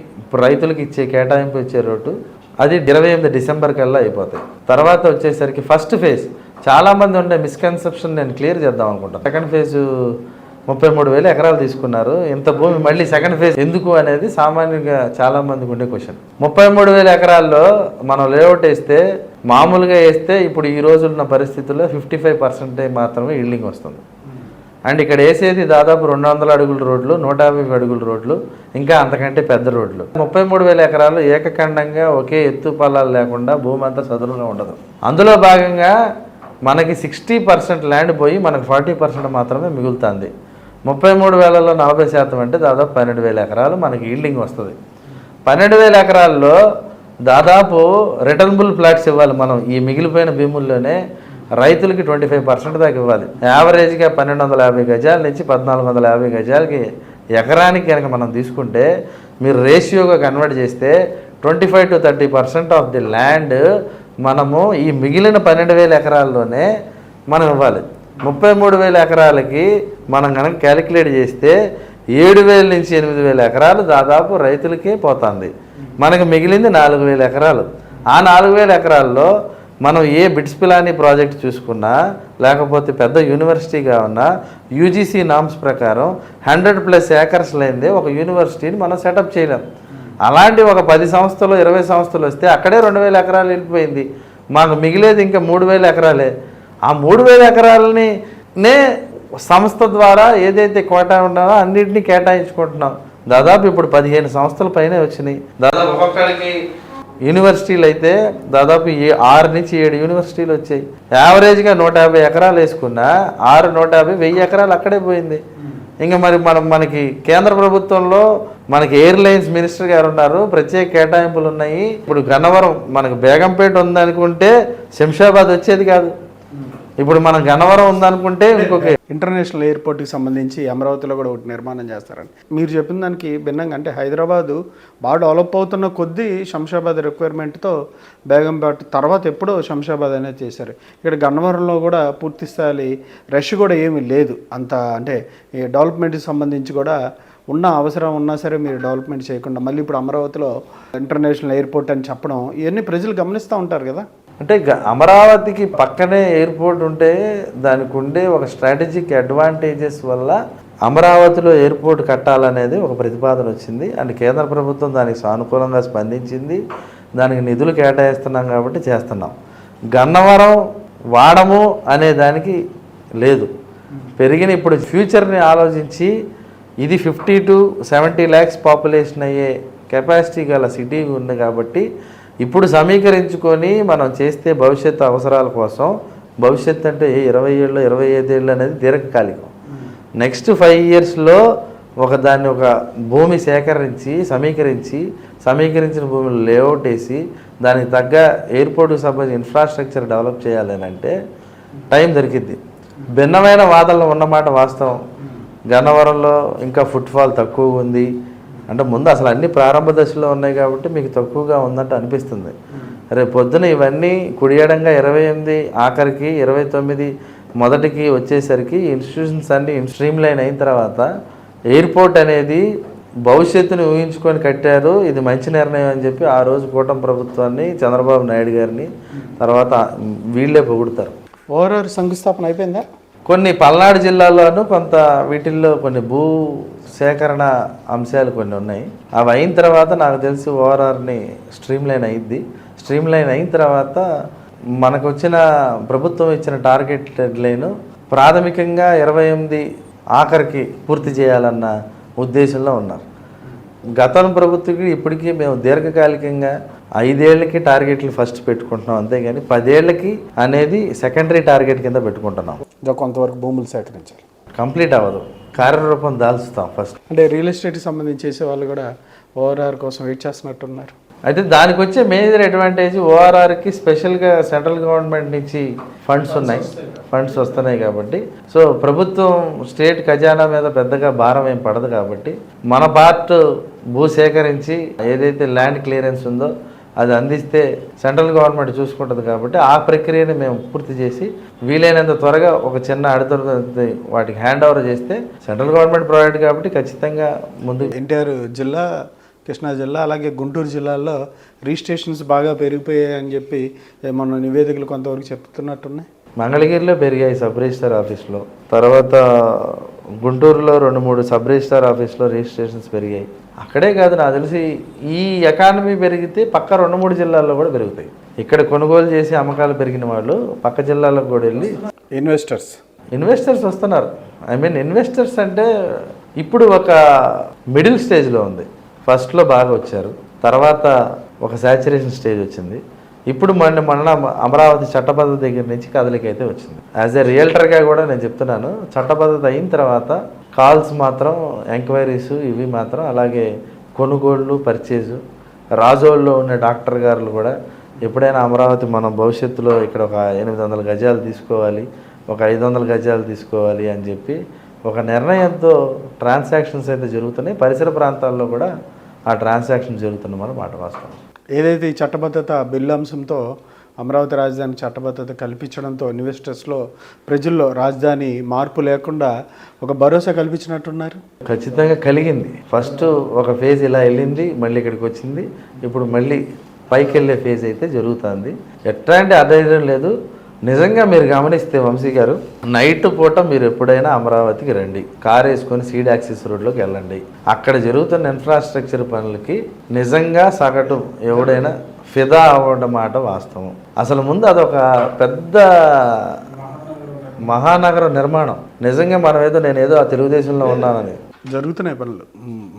రైతులకు ఇచ్చే కేటాయింపు ఇచ్చే రోడ్డు అది 28 డిసెంబర్ కల్లా అయిపోతాయి. తర్వాత వచ్చేసరికి ఫస్ట్ ఫేజ్ చాలామంది ఉండే మిస్కన్సెప్షన్ నేను క్లియర్ చేద్దాం అనుకుంటాను. సెకండ్ ఫేజు 33,000 ఎకరాలు తీసుకున్నారు. ఇంత భూమి మళ్ళీ సెకండ్ ఫేజ్ ఎందుకు అనేది సామాన్యంగా చాలామందికి ఉండే క్వశ్చన్. 33,000 ఎకరాల్లో మనం లేఅవుట్ వేస్తే, మామూలుగా వేస్తే ఇప్పుడు ఈ రోజున్న పరిస్థితుల్లో 55% మాత్రమే ఇల్డింగ్ వస్తుంది. అండ్ ఇక్కడ వేసేది దాదాపు 200 అడుగుల రోడ్లు, 150 అడుగుల రోడ్లు, ఇంకా అంతకంటే పెద్ద రోడ్లు. 33,000 ఎకరాలు ఏకఖండంగా ఒకే ఎత్తు పల్లాలు లేకుండా భూమి అంతా చదునుగా ఉండదు. అందులో భాగంగా మనకి 60% ల్యాండ్ పోయి మనకు 40% మాత్రమే మిగులుతుంది. 33,000లో 40% అంటే దాదాపు 12,000 ఎకరాలు మనకి ఈల్డింగ్ వస్తుంది. 12,000 ఎకరాల్లో దాదాపు రిటర్నబుల్ ప్లాట్స్ ఇవ్వాలి. మనం ఈ మిగిలిపోయిన భూముల్లోనే రైతులకి 25% దాకా ఇవ్వాలి. యావరేజ్గా 1,250 గజాల నుంచి 1,450 గజాలకి ఎకరానికి కనుక మనం తీసుకుంటే మీరు రేషియోగా కన్వర్ట్ చేస్తే 25 to 30% ఆఫ్ ది ల్యాండ్ మనము ఈ మిగిలిన 12,000 ఎకరాల్లోనే మనం ఇవ్వాలి. 33,000 ఎకరాలకి మనం కనుక క్యాలిక్యులేట్ చేస్తే 7,000 నుంచి 8,000 ఎకరాలు దాదాపు రైతులకే పోతుంది. మనకు మిగిలింది 4,000 ఎకరాలు. ఆ 4,000 ఎకరాల్లో మనం ఏ బిట్స్ పిలానీ ప్రాజెక్ట్ చూసుకున్నా, లేకపోతే పెద్ద యూనివర్సిటీగా ఉన్నా, UGC నామ్స్ ప్రకారం 100+ ఏకర్స్ లేనిదే ఒక యూనివర్సిటీని మనం సెటప్ చేయలేం. అలాంటి ఒక 10 సంస్థలు 20 సంస్థలు వస్తే అక్కడే 2,000 ఎకరాలు వెళ్ళిపోయింది. మాకు మిగిలేది ఇంకా 3,000 ఎకరాలే. ఆ 3,000 ఎకరాలని సంస్థ ద్వారా ఏదైతే కోటా ఉన్నామో అన్నింటినీ కేటాయించుకుంటున్నాం. దాదాపు ఇప్పుడు 15 సంస్థల పైనే వచ్చినాయి. దాదాపు ఒక్కొక్కరికి యూనివర్సిటీలు అయితే దాదాపు 6 నుంచి 7 యూనివర్సిటీలు వచ్చాయి. యావరేజ్గా 150 ఎకరాలు వేసుకున్నా 150 ఎకరాలు అక్కడే పోయింది. ఇంకా మరి మనకి కేంద్ర ప్రభుత్వంలో మనకి ఎయిర్లైన్స్ మినిస్టర్ గారు ఉన్నారు, ప్రత్యేక కేటాయింపులు ఉన్నాయి. ఇప్పుడు గన్నవరం మనకు బేగంపేట ఉందనుకుంటే శంషాబాద్ వచ్చేది కాదు. ఇప్పుడు మనం గన్నవరం ఉందనుకుంటే ఇంకొక ఇంటర్నేషనల్ ఎయిర్పోర్ట్కి సంబంధించి అమరావతిలో కూడా ఒకటి నిర్మాణం చేస్తారని మీరు చెప్పిన దానికి భిన్నంగా, అంటే హైదరాబాదు బాగా డెవలప్ అవుతున్న కొద్దీ శంషాబాద్ రిక్వైర్మెంట్తో బేగంపేట తర్వాత ఎప్పుడో శంషాబాద్ అనేది చేశారు. ఇక్కడ గన్నవరంలో కూడా పూర్తి స్థాయి రష్ కూడా ఏమీ లేదు అంత, అంటే ఈ డెవలప్మెంట్కి సంబంధించి కూడా ఉన్న అవసరం ఉన్నా సరే మీరు డెవలప్మెంట్ చేయకుండా మళ్ళీ ఇప్పుడు అమరావతిలో ఇంటర్నేషనల్ ఎయిర్పోర్ట్ అని చెప్పడం ఇవన్నీ ప్రజలు గమనిస్తూ ఉంటారు కదా. అంటే అమరావతికి పక్కనే ఎయిర్పోర్ట్ ఉంటే దానికి ఉండే ఒక స్ట్రాటజిక్ అడ్వాంటేజెస్ వల్ల అమరావతిలో ఎయిర్పోర్ట్ కట్టాలనేది ఒక ప్రతిపాదన వచ్చింది. అండ్ కేంద్ర ప్రభుత్వం దానికి సానుకూలంగా స్పందించింది. దానికి నిధులు కేటాయిస్తున్నాం కాబట్టి చేస్తున్నాం. గన్నవరం వాడము అనే దానికి లేదు. పెరిగిన ఇప్పుడు ఫ్యూచర్ని ఆలోచించి ఇది 50 to 70 lakhs పాపులేషన్ అయ్యే కెపాసిటీ గల సిటీ ఉంది కాబట్టి ఇప్పుడు సమీకరించుకొని మనం చేస్తే భవిష్యత్తు అవసరాల కోసం, భవిష్యత్తు అంటే 20 ఏళ్ళు 25 ఏళ్ళు అనేది దీర్ఘకాలికం. నెక్స్ట్ 5 yearsలో దాన్ని ఒక భూమి సమీకరించిన భూమిలో లేఅవుట్ వేసి దానికి తగ్గ ఎయిర్పోర్ట్కి సంబంధించిన ఇన్ఫ్రాస్ట్రక్చర్ డెవలప్ చేయాలి అంటే టైం దొరికిద్ది. భిన్నమైన వాదనలు ఉన్నమాట వాస్తవం. గన్నవరంలో ఇంకా ఫుట్ఫాల్ తక్కువ ఉంది అంటే ముందు అసలు అన్ని ప్రారంభ దశలో ఉన్నాయి కాబట్టి మీకు తక్కువగా ఉందంటే అనిపిస్తుంది. రేపు పొద్దున ఇవన్నీ కుడియడంగా 28 ఆఖరికి 29 మొదటికి వచ్చేసరికి ఇన్స్టిట్యూషన్స్ అన్ని స్ట్రీమ్ లైన్ అయిన తర్వాత ఎయిర్పోర్ట్ అనేది భవిష్యత్తుని ఊహించుకొని కట్టారు. ఇది మంచి నిర్ణయం అని చెప్పి ఆ రోజు కూటమి ప్రభుత్వాన్ని, చంద్రబాబు నాయుడు గారిని తర్వాత వీళ్ళే పొగుడుతారు. ఓవరాల్ శంకుస్థాపన అయిపోయిందా? కొన్ని పల్నాడు జిల్లాల్లోనూ కొంత వీటిల్లో కొన్ని భూ సేకరణ అంశాలు కొన్ని ఉన్నాయి. అవి అయిన తర్వాత నాకు తెలిసి ఓఆర్ఆర్ని స్ట్రీమ్ లైన్ అయ్యిద్ది. స్ట్రీమ్ లైన్ అయిన తర్వాత మనకు వచ్చిన ప్రభుత్వం ఇచ్చిన టార్గెట్ డెడ్ లైన్ ప్రాథమికంగా 28 ఆఖరికి పూర్తి చేయాలన్న ఉద్దేశంలో ఉన్నారు. గతం ప్రభుత్వకి ఇప్పటికీ మేము దీర్ఘకాలికంగా 5 ఏళ్ళకి టార్గెట్లు ఫస్ట్ పెట్టుకుంటున్నాం, అంతేగాని 10 ఏళ్ళకి అనేది సెకండరీ టార్గెట్ కింద పెట్టుకుంటున్నాం. కొంతవరకు భూములు సేకరించాలి, కంప్లీట్ అవ్వదు, కార్యరూపం దాల్చుతాం ఫస్ట్. అంటే రియల్ ఎస్టేట్కి సంబంధించి చేసే వాళ్ళు కూడా ఓఆర్ఆర్ కోసం వెయిట్ చేస్తున్నట్టున్నారు. అయితే దానికి వచ్చే మేజర్ అడ్వాంటేజ్ ఓఆర్ఆర్కి స్పెషల్గా సెంట్రల్ గవర్నమెంట్ నుంచి ఫండ్స్ వస్తున్నాయి కాబట్టి, సో ప్రభుత్వం స్టేట్ ఖజానా మీద పెద్దగా భారం ఏం పడదు కాబట్టి మన పార్ట్ భూ సేకరించి ఏదైతే ల్యాండ్ క్లియరెన్స్ ఉందో అది అందిస్తే సెంట్రల్ గవర్నమెంట్ చూసుకుంటుంది కాబట్టి ఆ ప్రక్రియని మేము పూర్తి చేసి వీలైనంత త్వరగా ఒక చిన్న అడుగుతుంది వాటికి హ్యాండ్ ఓవర్ చేస్తే సెంట్రల్ గవర్నమెంట్ ప్రొవైడ్ కాబట్టి ఖచ్చితంగా ముందు. ఎన్టీఆర్ జిల్లా, కృష్ణా జిల్లా అలాగే గుంటూరు జిల్లాల్లో రిజిస్ట్రేషన్స్ బాగా పెరిగిపోయాయని చెప్పి మన నివేదికలు కొంతవరకు చెప్తున్నట్టున్నాయి. మంగళగిరిలో పెరిగాయి సబ్ రిజిస్టార్ ఆఫీస్లో, తర్వాత గుంటూరులో 2-3 సబ్ రిజిస్టార్ ఆఫీస్లో రిజిస్ట్రేషన్స్ పెరిగాయి. అక్కడే కాదు, నాకు తెలిసి ఈ ఎకానమీ పెరిగితే పక్క 2-3 జిల్లాల్లో కూడా పెరుగుతాయి. ఇక్కడ కొనుగోలు చేసి అమ్మకాలు పెరిగిన వాళ్ళు పక్క జిల్లాలకు కూడా వెళ్ళి ఇన్వెస్టర్స్ వస్తున్నారు. ఇన్వెస్టర్స్ అంటే ఇప్పుడు ఒక మిడిల్ స్టేజ్లో ఉంది. ఫస్ట్లో బాగా వచ్చారు, తర్వాత ఒక సాచురేషన్ స్టేజ్ వచ్చింది. ఇప్పుడు మన అమరావతి చట్టబద్ధత దగ్గర నుంచి కదలికైతే వచ్చింది. యాజ్ ఎ రియల్టర్గా కూడా నేను చెప్తున్నాను, చట్టబద్ధత అయిన తర్వాత కాల్స్ మాత్రం, ఎంక్వైరీస్ ఇవి మాత్రం, అలాగే కొనుగోళ్ళు, పర్చేజు, రాజోల్లో ఉన్న డాక్టర్ గారులు కూడా ఎప్పుడైనా అమరావతి మనం భవిష్యత్తులో ఇక్కడ ఒక 800 గజాలు తీసుకోవాలి, ఒక 500 గజాలు తీసుకోవాలి అని చెప్పి ఒక నిర్ణయంతో ట్రాన్సాక్షన్స్ అయితే జరుగుతున్నాయి. పరిసర ప్రాంతాల్లో కూడా ఆ ట్రాన్సాక్షన్ జరుగుతున్నమాట మాట వాస్తవం. ఏదైతే ఈ చట్టబద్ధత బిల్లు అంశంతో అమరావతి రాజధాని చట్టబద్ధత కల్పించడంతో ఇన్వెస్టర్స్లో, ప్రజల్లో రాజధాని మార్పు లేకుండా ఒక భరోసా కల్పించినట్టున్నారు. ఖచ్చితంగా కలిగింది. ఫస్ట్ ఒక ఫేజ్ ఇలా వెళ్ళింది, మళ్ళీ ఇక్కడికి వచ్చింది, ఇప్పుడు మళ్ళీ పైకి వెళ్ళే ఫేజ్ అయితే జరుగుతుంది. ఎట్లాంటి అధైర్యం లేదు. నిజంగా మీరు గమనిస్తే వంశీ గారు, నైట్ పూట మీరు ఎప్పుడైనా అమరావతికి రండి, కార్ వేసుకొని సీడ్ యాక్సిస్ రోడ్లోకి వెళ్ళండి. అక్కడ జరుగుతున్న ఇన్ఫ్రాస్ట్రక్చర్ పనులకి నిజంగా సగటు ఎవడైనా ఫిదా అవ్వడం మాట వాస్తవం. అసలు ముందు అదొక పెద్ద మహానగర నిర్మాణం. నిజంగా మనం నేను ఏదో ఆ తెలుగుదేశంలో ఉన్నానని జరుగుతున్నాయి పనులు.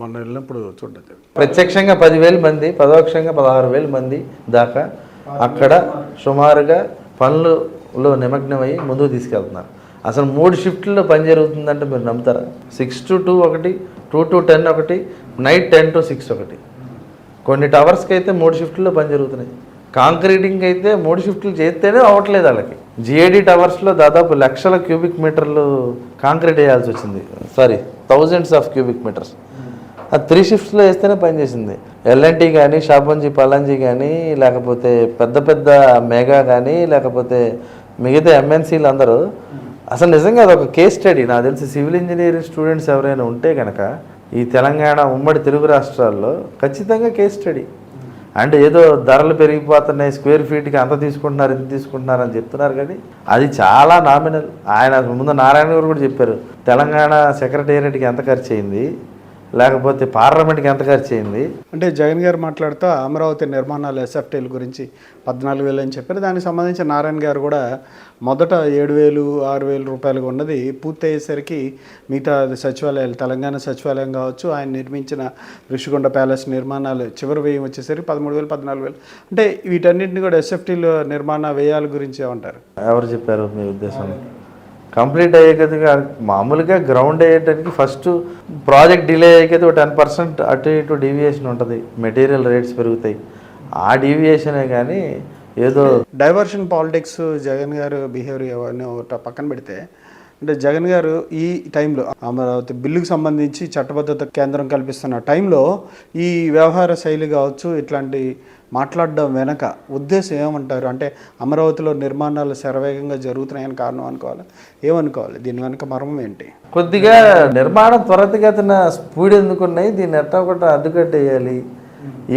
మొన్న వెళ్ళినప్పుడు చూడలేదు. ప్రత్యక్షంగా 10,000 మంది, పరోక్షంగా 16,000 మంది దాకా అక్కడ సుమారుగా పనులలో నిమగ్నమై ముందుకు తీసుకెళ్తున్నారు. అసలు 3 షిఫ్ట్లో పని జరుగుతుందంటే మీరు నమ్ముతారా? 6 to 2 ఒకటి, 2 to 10 ఒకటి, నైట్ 10 to 6 ఒకటి. కొన్ని టవర్స్కి అయితే 3 షిఫ్ట్లో పని జరుగుతున్నాయి. కాంక్రీటింగ్ అయితే 3 షిఫ్ట్లు చేస్తేనే అవ్వట్లేదు వాళ్ళకి. జిఐడి టవర్స్లో దాదాపు లక్షల క్యూబిక్ మీటర్లు కాంక్రీట్ వేయాల్సి వచ్చింది. Thousands of cubic metres. అది 3 షిఫ్ట్స్లో వేస్తేనే పనిచేసింది. ఎల్ఎన్టీ కానీ, షాపంజీ పలాంజీ కానీ, లేకపోతే పెద్ద పెద్ద మెగా కానీ, లేకపోతే మిగతా ఎంఎన్సీలు అందరూ అసలు నిజంగా అదొక కేస్ స్టడీ. నాకు తెలిసి సివిల్ ఇంజనీరింగ్ స్టూడెంట్స్ ఎవరైనా ఉంటే కనుక ఈ తెలంగాణ ఉమ్మడి తెలుగు రాష్ట్రాల్లో ఖచ్చితంగా కేస్ స్టడీ. అంటే ఏదో ధరలు పెరిగిపోతున్నాయి, స్క్వేర్ ఫీట్కి అంత తీసుకుంటున్నారు, ఇంత తీసుకుంటున్నారు అని చెప్తున్నారు, కానీ అది చాలా నామినల్. ఆయన ముందు నారాయణ గారు కూడా చెప్పారు, తెలంగాణ సెక్రటేరియట్కి ఎంత ఖర్చు అయింది, లేకపోతే పార్లమెంట్కి ఎంత ఖర్చు అయింది. అంటే జగన్ గారు మాట్లాడుతూ అమరావతి నిర్మాణాలు ఎస్ఎఫ్టీల గురించి 14,000 అని చెప్పారు. దానికి సంబంధించి నారాయణ గారు కూడా మొదట 7,000, 6,000 రూపాయలుగా ఉన్నది పూర్తి అయ్యేసరికి మిగతా సచివాలయాలు, తెలంగాణ సచివాలయం కావచ్చు, ఆయన నిర్మించిన ఋషికొండ ప్యాలెస్ నిర్మాణాలు చివరి వ్యయం వచ్చేసరికి 13,000, 14,000. అంటే వీటన్నింటినీ కూడా ఎస్ఎఫ్టీల నిర్మాణ వ్యయాల గురించి ఏమంటారు? ఎవరు చెప్పారు మీ ఉద్దేశం? కంప్లీట్ అయ్యేకదిగా మామూలుగా గ్రౌండ్ అయ్యేటానికి ఫస్ట్ ప్రాజెక్ట్ డిలే అయ్యేకది ఒక 10% అటు ఇటు డీవియేషన్ ఉంటుంది, మెటీరియల్ రేట్స్ పెరుగుతాయి. ఆ డీవియేషనే కానీ ఏదో డైవర్షన్ పాలిటిక్స్ జగన్ గారు బిహేవియర్ అవన్నీ ఒకటి పక్కన పెడితే, అంటే జగన్ గారు ఈ టైంలో అమరావతి బిల్లుకు సంబంధించి చట్టబద్ధత కేంద్రం కల్పిస్తున్న టైంలో ఈ వ్యవహార శైలి కావచ్చు ఇట్లాంటి మాట్లాడడం వెనక ఉద్దేశం ఏమంటారు? అంటే అమరావతిలో నిర్మాణాలు శరవేగంగా జరుగుతున్నాయని కారణం అనుకోవాలి, ఏమనుకోవాలి? దీని వెనక మర్మం ఏంటి? కొద్దిగా నిర్మాణం త్వరితగతిన స్పీడ్ ఎందుకున్నాయి, దీన్ని ఎట్టా ఒకటి అడ్డుకట్టేయాలి,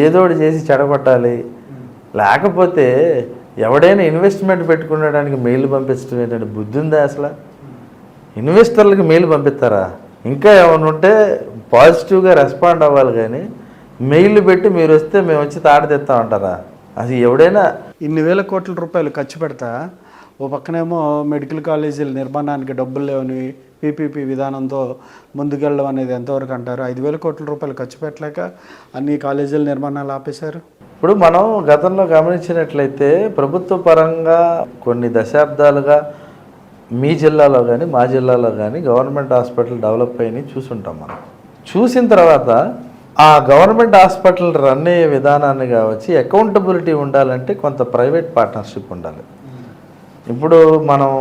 ఏదో ఒకటి చేసి చెడగొట్టాలి. లేకపోతే ఎవడైనా ఇన్వెస్ట్మెంట్ పెట్టుకునేడానికి మెయిల్ పంపించడం ఏంటంటే బుద్ధి ఉందా అసలు? ఇన్వెస్టర్లకి మెయిల్ పంపిస్తారా? ఇంకా ఏమైనా ఉంటే పాజిటివ్గా రెస్పాండ్ అవ్వాలి, కానీ మెయిల్ పెట్టి మీరు వస్తే మేము వచ్చి తాడు తెస్తామంటారా? అది ఎవడైనా ఇన్ని వేల కోట్ల రూపాయలు ఖర్చు పెడతా ఓ పక్కనేమో మెడికల్ కాలేజీల నిర్మాణానికి డబ్బులు లేవని పీపీపీ విధానంతో ముందుకెళ్ళడం అనేది ఎంతవరకు అంటారు? 5,000 కోట్ల రూపాయలు ఖర్చు పెట్టలేక అన్ని కాలేజీల నిర్మాణాలు ఆపేశారు. ఇప్పుడు మనం గతంలో గమనించినట్లయితే ప్రభుత్వ పరంగా కొన్ని దశాబ్దాలుగా మీ జిల్లాలో కానీ మా జిల్లాలో కానీ గవర్నమెంట్ హాస్పిటల్ డెవలప్ అయినాయి చూసుంటాం. మనం చూసిన తర్వాత ఆ గవర్నమెంట్ హాస్పిటల్ రన్ అయ్యే విధానాన్ని కావచ్చు, అకౌంటబిలిటీ ఉండాలంటే కొంత ప్రైవేట్ పార్ట్నర్షిప్ ఉండాలి. ఇప్పుడు మనం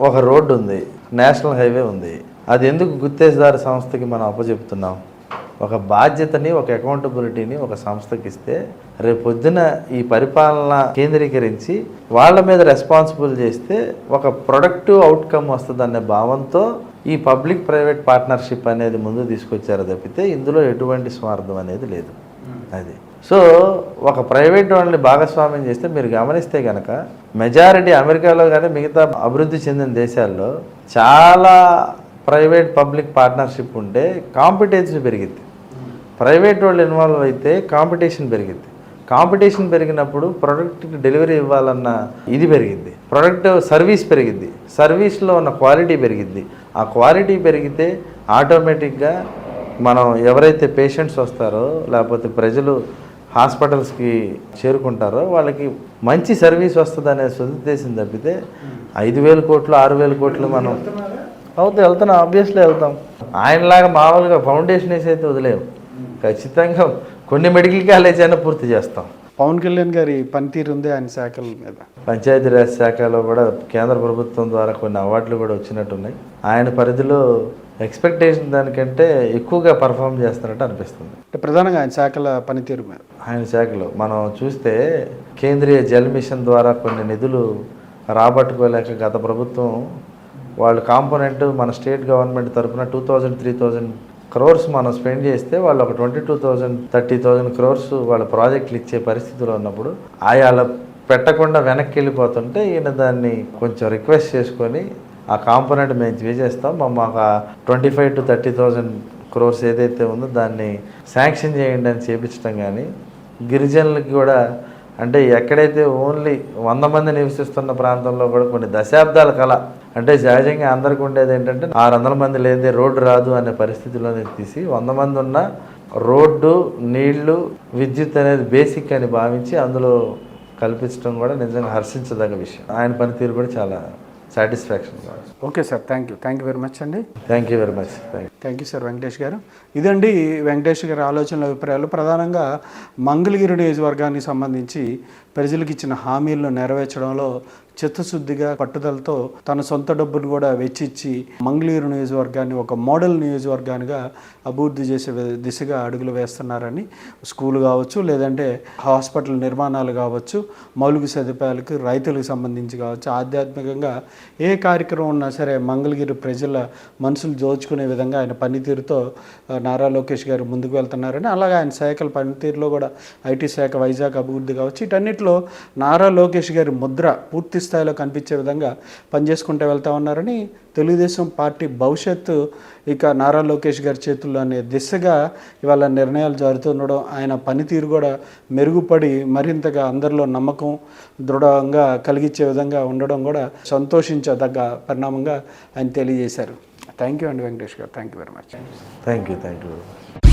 ఒక రోడ్డు ఉంది, నేషనల్ హైవే ఉంది, అది ఎందుకు గుత్తేదారు సంస్థకి మనం అప్పచెప్తున్నాం? ఒక బాధ్యతని, ఒక అకౌంటబిలిటీని ఒక సంస్థకి ఇస్తే రేపు పొద్దున ఈ పరిపాలన కేంద్రీకరించి వాళ్ళ మీద రెస్పాన్సిబుల్ చేస్తే ఒక ప్రొడక్టివ్ అవుట్కమ్ వస్తుంది అనే భావంతో ఈ పబ్లిక్ ప్రైవేట్ పార్ట్నర్షిప్ అనేది ముందు తీసుకొచ్చారు తప్పితే ఇందులో ఎటువంటి స్వార్థం అనేది లేదు. అది సో ఒక ప్రైవేట్ వాళ్ళని భాగస్వామ్యం చేస్తే మీరు గమనిస్తే కనుక మెజారిటీ అమెరికాలో కానీ మిగతా అభివృద్ధి చెందిన దేశాల్లో చాలా ప్రైవేట్ పబ్లిక్ పార్ట్నర్షిప్ ఉంటే కాంపిటేషన్ పెరిగింది. ప్రైవేట్ వాళ్ళు ఇన్వాల్వ్ అయితే కాంపిటీషన్ పెరిగింది. కాంపిటీషన్ పెరిగినప్పుడు ప్రొడక్ట్కి డెలివరీ ఇవ్వాలన్న ఇది పెరిగింది, ప్రొడక్ట్ సర్వీస్ పెరిగింది, సర్వీస్లో ఉన్న క్వాలిటీ పెరిగింది. ఆ క్వాలిటీ పెరిగితే ఆటోమేటిక్గా మనం ఎవరైతే పేషెంట్స్ వస్తారో లేకపోతే ప్రజలు హాస్పిటల్స్కి చేరుకుంటారో వాళ్ళకి మంచి సర్వీస్ వస్తుంది అనే సదుద్దేశం తప్పితే 5,000 కోట్లు 6,000 కోట్లు మనం వెళ్తున్నాం, ఆబ్వియస్లీ వెళ్తాం. ఆయనలాగా మామూలుగా ఫౌండేషన్ వేసి అయితే వదిలేము. ఖచ్చితంగా కొన్ని మెడికల్ కాలేజ్ అయినా పూర్తి చేస్తాం. పవన్ కళ్యాణ్ గారి పనితీరు ఉంది ఆయన శాఖల మీద. పంచాయతీరాజ్ శాఖలో కూడా కేంద్ర ప్రభుత్వం ద్వారా కొన్ని అవార్డులు కూడా వచ్చినట్టున్నాయి. ఆయన పరిధిలో ఎక్స్పెక్టేషన్ దానికంటే ఎక్కువగా పర్ఫామ్ చేస్తున్నట్టు అనిపిస్తుంది. అంటే ప్రధానంగా ఆయన శాఖల పనితీరు మీద, ఆయన శాఖలో మనం చూస్తే కేంద్రీయ జల్ మిషన్ ద్వారా కొన్ని నిధులు రాబట్టుకోలేక గత ప్రభుత్వం వాళ్ళు కాంపోనెంట్ మన స్టేట్ గవర్నమెంట్ తరఫున 2,000-3,000 crores మనం స్పెండ్ చేస్తే వాళ్ళు ఒక 22,000-30,000 crores వాళ్ళ ప్రాజెక్టులు ఇచ్చే పరిస్థితిలో ఉన్నప్పుడు ఆయా పెట్టకుండా వెనక్కి వెళ్ళిపోతుంటే ఈయన దాన్ని కొంచెం రిక్వెస్ట్ చేసుకొని ఆ కాంపోనెంట్ మేము చేసేస్తాం, మాకు 25,000-30,000 crores ఏదైతే ఉందో దాన్ని శాంక్షన్ చేయండి అని చేపించడం. కానీ గిరిజనులకి కూడా అంటే ఎక్కడైతే ఓన్లీ 100 మంది నివసిస్తున్న ప్రాంతంలో కూడా కొన్ని దశాబ్దాల కళ, అంటే సహజంగా అందరికీ ఉండేది ఏంటంటే 600 మంది లేదే రోడ్డు రాదు అనే పరిస్థితిలోనే తీసి 100 మంది ఉన్నా రోడ్డు, నీళ్లు, విద్యుత్ అనేది బేసిక్ అని భావించి అందులో కల్పించడం కూడా నిజంగా హర్షించదగ్గ విషయం. ఆయన పనితీరు కూడా చాలా satisfaction. Okay sir, thank you very much అండి. Thank you very much. Thank you sir Venkatesh గారు. ఇదండి వెంకటేష్ గారి ఆలోచనల అభిప్రాయాలు. ప్రధానంగా మంగళగిరి నియోజకవర్గానికి సంబంధించి ప్రజలకు ఇచ్చిన హామీలను నెరవేర్చడంలో చిత్తశుద్ధిగా పట్టుదలతో తన సొంత డబ్బును కూడా వెచ్చిచ్చి మంగళగిరి నియోజకవర్గాన్ని ఒక మోడల్ నియోజకవర్గానిగా అభివృద్ధి చేసే దిశగా అడుగులు వేస్తున్నారని, స్కూల్ కావచ్చు, లేదంటే హాస్పిటల్ నిర్మాణాలు కావచ్చు, మౌలిక సదుపాయాలకు, రైతులకు సంబంధించి కావచ్చు, ఆధ్యాత్మికంగా ఏ కార్యక్రమం ఉన్నా సరే మంగళగిరి ప్రజల మనసులు దోచుకునే విధంగా ఆయన పనితీరుతో నారా లోకేష్ గారు ముందుకు వెళ్తున్నారని, అలాగే ఆయన శాఖల పనితీరులో కూడా ఐటీ శాఖ, వైజాగ్ అభివృద్ధి కావచ్చు, వీటన్నిటిలో నారా లోకేష్ గారి ముద్ర పూర్తి స్థాయిలో కనిపించే విధంగా పనిచేసుకుంటూ వెళ్తా ఉన్నారని, తెలుగుదేశం పార్టీ భవిష్యత్తు ఇక నారా లోకేష్ గారి చేతుల్లో అనే దిశగా ఇవాళ నిర్ణయాలు జరుగుతుండడం, ఆయన పనితీరు కూడా మెరుగుపడి మరింతగా అందరిలో నమ్మకం దృఢంగా కలిగించే విధంగా ఉండడం కూడా సంతోషించదగ్గ పరిణామంగా ఆయన తెలియజేశారు. థ్యాంక్ యూ అండి వెంకటేష్ గారు. Thank you very much. Thank you.